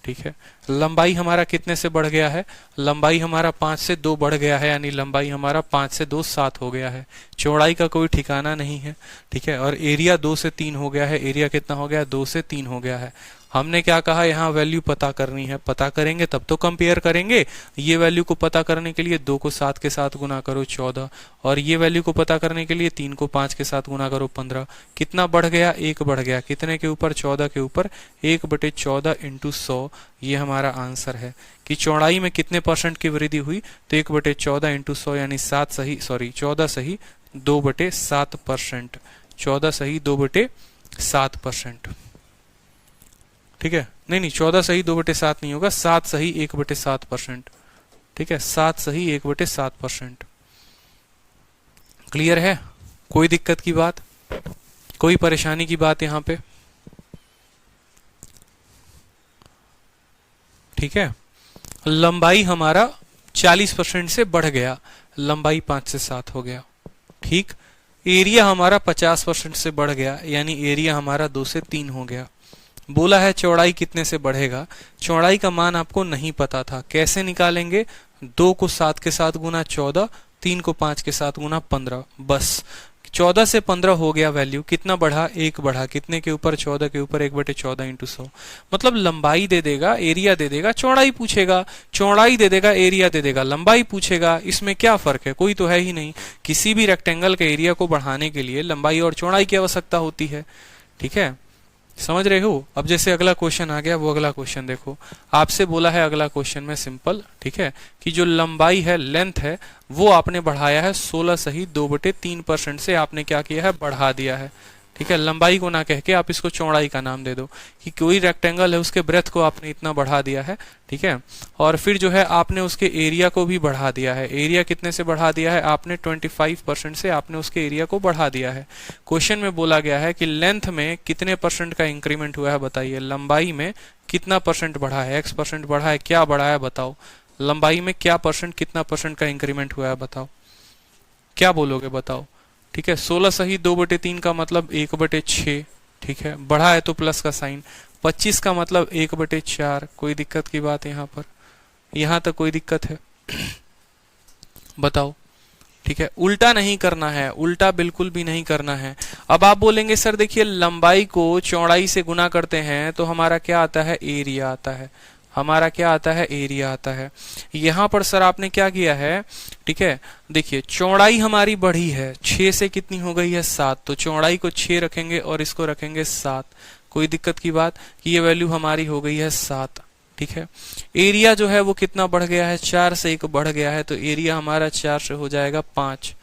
ठीक है। लंबाई हमारा कितने से बढ़ गया है, लंबाई हमारा 5 से 2 बढ़ गया है, यानी लंबाई हमारा 5 से 2 7 हो गया है। चौड़ाई का कोई ठिकाना नहीं है, ठीक है। और एरिया 2 से 3 हो गया है, एरिया कितना हो गया 2 से 3 हो गया है। हमने क्या कहा, यहाँ वैल्यू पता करनी है, पता करेंगे तब तो कंपेयर करेंगे। ये वैल्यू को पता करने के लिए 2 को 7 के साथ गुना करो 14, और ये वैल्यू को पता करने के लिए 3 को 5 के साथ गुना करो 15। कितना बढ़ गया, 1 बढ़ गया, कितने के ऊपर 14 के ऊपर, 1/14 इंटू 100। ये हमारा आंसर है कि चौड़ाई में कितने परसेंट की वृद्धि हुई, तो 1/14 इंटू 100 यानी 7 सही, सॉरी 14 सही 2/7%, 14 सही 2/7%, ठीक है। नहीं 14 सही 2/7 नहीं होगा, 7 सही 1/7%, ठीक है, 7 सही 1/7%। क्लियर है, कोई दिक्कत की बात, कोई परेशानी की बात यहाँ पे, ठीक है। लंबाई हमारा 40% से बढ़ गया, लंबाई 5 से 7 हो गया, ठीक। एरिया हमारा 50% से बढ़ गया, यानी एरिया हमारा 2 से 3 हो गया। बोला है चौड़ाई कितने से बढ़ेगा, चौड़ाई का मान आपको नहीं पता था, कैसे निकालेंगे, 2 को 7 के साथ गुना 14, 3 को 5 के साथ गुना 15, बस 14 से 15 हो गया वैल्यू, कितना बढ़ा 1 बढ़ा, कितने के ऊपर 14 के ऊपर 1/14 इंटू 100। मतलब लंबाई दे देगा, एरिया दे देगा, चौड़ाई पूछेगा, चौड़ाई दे देगा, एरिया दे देगा, लंबाई पूछेगा, इसमें क्या फर्क है, कोई तो है ही नहीं। किसी भी रेक्टेंगल के एरिया को बढ़ाने के लिए लंबाई और चौड़ाई की आवश्यकता होती है, ठीक है, समझ रहे हो। अब जैसे अगला क्वेश्चन आ गया, वो अगला क्वेश्चन देखो, आपसे बोला है अगला क्वेश्चन में सिंपल, ठीक है, कि जो लंबाई है, लेंथ है, वो आपने बढ़ाया है 16 सही 2/3% से, आपने क्या किया है बढ़ा दिया है, ठीक है। लंबाई को ना कह के आप इसको चौड़ाई का नाम दे दो, कि कोई रेक्टेंगल है उसके ब्रेथ को आपने इतना बढ़ा दिया है, ठीक है। और फिर जो है आपने उसके एरिया को भी बढ़ा दिया है, एरिया कितने से बढ़ा दिया है आपने, 25% से आपने उसके एरिया को बढ़ा दिया है। क्वेश्चन में बोला गया है कि लेंथ में कितने परसेंट का इंक्रीमेंट हुआ है, बताइए। लंबाई में कितना परसेंट बढ़ा है, x% बढ़ा है, क्या बढ़ा है बताओ। लंबाई में क्या परसेंट, कितना परसेंट का इंक्रीमेंट हुआ है बताओ, क्या बोलोगे बताओ, ठीक है। 16 सही 2/3 का मतलब 1/6, ठीक है, बढ़ा है तो प्लस का साइन। 25 का मतलब 1/4, कोई दिक्कत की बात यहाँ पर, यहाँ तक कोई दिक्कत है बताओ, ठीक है। उल्टा नहीं करना है, उल्टा बिल्कुल भी नहीं करना है। अब आप बोलेंगे सर देखिए लंबाई को चौड़ाई से गुना करते हैं तो हमारा क्या आता है, एरिया आता है। हमारा क्या आता है, एरिया आता है। यहां पर सर आपने क्या किया है, ठीक है, देखिए चौड़ाई हमारी बढ़ी है, 6 से कितनी हो गई है, 7, तो चौड़ाई को 6 रखेंगे और इसको रखेंगे 7। कोई दिक्कत की बात कि ये वैल्यू हमारी हो गई है 7, ठीक है। एरिया जो है वो कितना बढ़ गया है, 4 से 1 बढ़ गया है, तो एरिया हमारा 4 से हो जाएगा 5,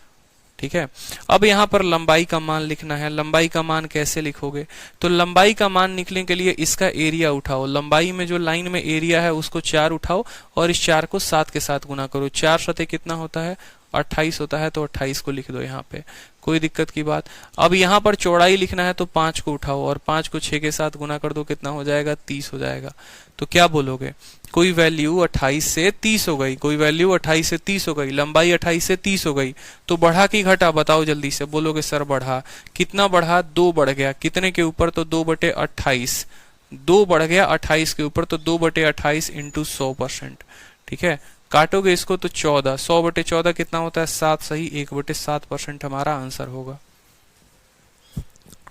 ठीक है। अब यहाँ पर लंबाई का मान लिखना है। लंबाई का मान कैसे लिखोगे, तो लंबाई का मान निकलने के लिए इसका एरिया उठाओ, लंबाई में जो लाइन में एरिया है उसको 4 उठाओ और इस 4 को 7 के साथ गुना करो। 4 सते कितना होता है, 28 होता है, तो 28 को लिख दो यहाँ पे, कोई दिक्कत की बात। अब यहाँ पर चौड़ाई लिखना है तो 5 को उठाओ और 5 को 6 के साथ गुना कर दो, कितना हो जाएगा, 30 हो जाएगा। तो क्या बोलोगे, कोई वैल्यू 28 से 30 हो गई, कोई वैल्यू 28 से 30 हो गई, लंबाई 28 से 30 हो गई, तो बढ़ा कि घटा, बताओ जल्दी से। बोलोगे सर बढ़ा, कितना बढ़ा, 2 बढ़ गया, कितने के ऊपर, तो 2/28, 2 बढ़ गया 28 के ऊपर, तो 2/28 इंटू 100%, ठीक है। काटोगे इसको तो 14, 100/14 कितना होता है, 7, सही, 1/7% हमारा आंसर होगा,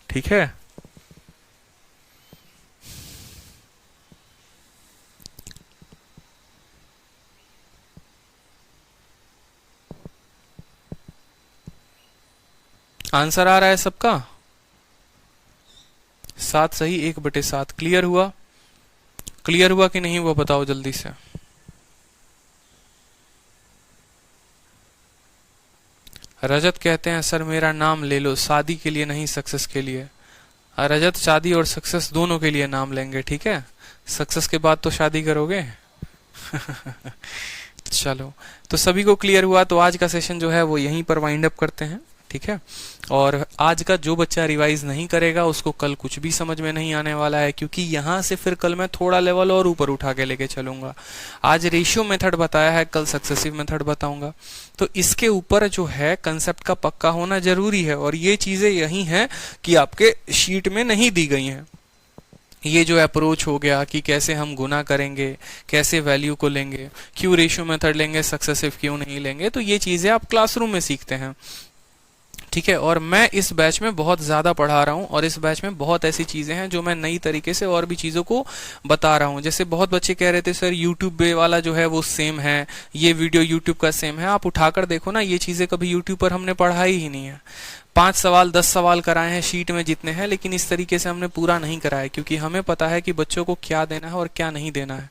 ठीक है। आंसर आ रहा है सबका, 7 सही, 1/7। क्लियर हुआ, क्लियर हुआ कि नहीं हुआ, बताओ जल्दी से। रजत कहते हैं सर मेरा नाम ले लो, शादी के लिए नहीं, सक्सेस के लिए। रजत शादी और सक्सेस दोनों के लिए नाम लेंगे, ठीक है। सक्सेस के बाद तो शादी करोगे। चलो, तो सभी को क्लियर हुआ, तो आज का सेशन जो है वो यहीं पर वाइंड अप करते हैं, ठीक है। और आज का जो बच्चा रिवाइज नहीं करेगा उसको कल कुछ भी समझ में नहीं आने वाला है, क्योंकि यहां से फिर कल मैं थोड़ा लेवल और ऊपर उठा के लेके चलूंगा। आज रेशियो मेथड बताया है, कल सक्सेसिव मेथड बताऊंगा, तो इसके ऊपर जो है कंसेप्ट का पक्का होना जरूरी है। और ये चीजें यही हैं कि आपके शीट में नहीं दी गई हैं। ये जो अप्रोच हो गया कि कैसे हम गुना करेंगे, कैसे वैल्यू को लेंगे, क्यों रेशियो मेथड लेंगे, सक्सेसिव क्यों नहीं लेंगे, तो ये चीजें आप क्लासरूम में सीखते हैं, ठीक है। और मैं इस बैच में बहुत ज्यादा पढ़ा रहा हूँ और इस बैच में बहुत ऐसी चीजें हैं जो मैं नई तरीके से और भी चीजों को बता रहा हूँ। जैसे बहुत बच्चे कह रहे थे सर यूट्यूब वाला जो है वो सेम है, ये वीडियो यूट्यूब का सेम है। आप उठाकर देखो ना, ये चीजें कभी यूट्यूब पर हमने पढ़ाई ही नहीं है। 5 सवाल 10 सवाल कराए हैं शीट में जितने हैं, लेकिन इस तरीके से हमने पूरा नहीं कराया, क्योंकि हमें पता है कि बच्चों को क्या देना है और क्या नहीं देना है।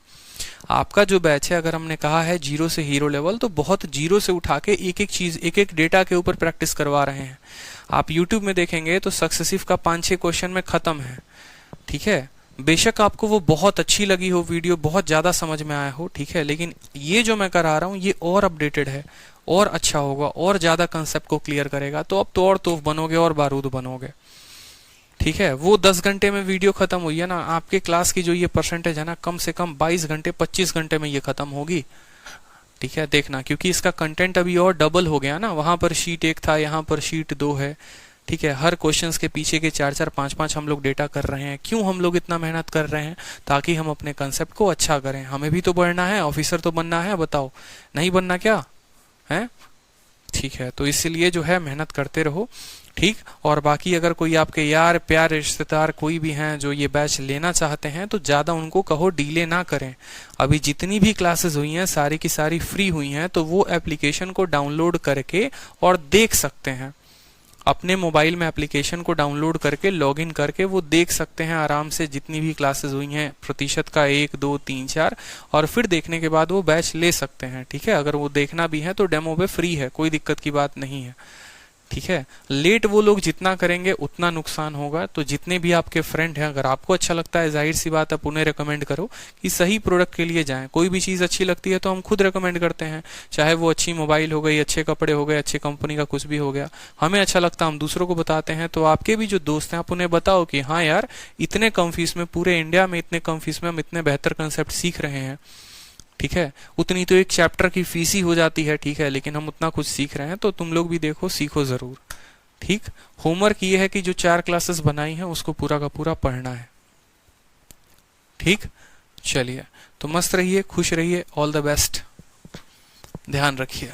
आपका जो बैच है, अगर हमने कहा है 0 से हीरो लेवल, तो बहुत 0 से उठा के एक एक चीज, एक एक डेटा के ऊपर प्रैक्टिस करवा रहे हैं। आप YouTube में देखेंगे तो सक्सेसिव का 5-6 क्वेश्चन में खत्म है, ठीक है। बेशक आपको वो बहुत अच्छी लगी हो वीडियो, बहुत ज्यादा समझ में आया हो, ठीक है, लेकिन ये जो मैं करा रहा हूँ ये और अपडेटेड है, और अच्छा होगा, और ज्यादा कंसेप्ट को क्लियर करेगा। तो अब तो और तोफ बनोगे और बारूद बनोगे, ठीक है। वो 10 घंटे में वीडियो खत्म हुई है ना, आपके क्लास की जो ये परसेंटेज है ना, कम से कम 22 घंटे 25 घंटे में ये खत्म होगी, ठीक है। देखना, क्योंकि इसका कंटेंट अभी और डबल हो गया ना, वहां पर शीट 1 था, यहाँ पर शीट 2 है, ठीक है। हर क्वेश्चंस के पीछे के 4-4 5-5 हम लोग डेटा कर रहे हैं। क्यों हम लोग इतना मेहनत कर रहे हैं, ताकि हम अपने कंसेप्ट को अच्छा करें। हमें भी तो बढ़ना है, ऑफिसर तो बनना है, बताओ नहीं बनना क्या है, ठीक है। तो इसलिए जो है मेहनत करते रहो, ठीक। और बाकी अगर कोई आपके यार प्यार रिश्तेदार कोई भी हैं जो ये बैच लेना चाहते हैं, तो ज्यादा उनको कहो डीले ना करें। अभी जितनी भी क्लासेस हुई हैं सारी की सारी फ्री हुई हैं, तो वो एप्लीकेशन को डाउनलोड करके और देख सकते हैं। अपने मोबाइल में एप्लीकेशन को डाउनलोड करके लॉगिन करके वो देख सकते हैं आराम से, जितनी भी क्लासेस हुई हैं प्रतिशत का 1 2 3 4, और फिर देखने के बाद वो बैच ले सकते हैं, ठीक है। अगर वो देखना भी है तो डेमो पे फ्री है, कोई दिक्कत की बात नहीं है, ठीक है। लेट वो लोग जितना करेंगे उतना नुकसान होगा। तो जितने भी आपके फ्रेंड हैं, अगर आपको अच्छा लगता है, जाहिर सी बात आप उन्हें रिकमेंड करो कि सही प्रोडक्ट के लिए जाएं। कोई भी चीज अच्छी लगती है तो हम खुद रिकमेंड करते हैं, चाहे वो अच्छी मोबाइल हो गई, अच्छे कपड़े हो गए, अच्छी कंपनी का कुछ भी हो गया, हमें अच्छा लगता है हम दूसरों को बताते हैं। तो आपके भी जो दोस्त हैं आप उन्हें बताओ कि हाँ यार, इतने कम फीस में, पूरे इंडिया में इतने कम फीस में हम इतने बेहतर कंसेप्ट सीख रहे हैं, ठीक है। उतनी तो एक चैप्टर की फीस ही हो जाती है, ठीक है, लेकिन हम उतना कुछ सीख रहे हैं। तो तुम लोग भी देखो, सीखो जरूर, ठीक। होमवर्क ये है कि जो 4 क्लासेस बनाई हैं उसको पूरा का पूरा पढ़ना है, ठीक। चलिए, तो मस्त रहिए, खुश रहिए, ऑल द बेस्ट, ध्यान रखिए।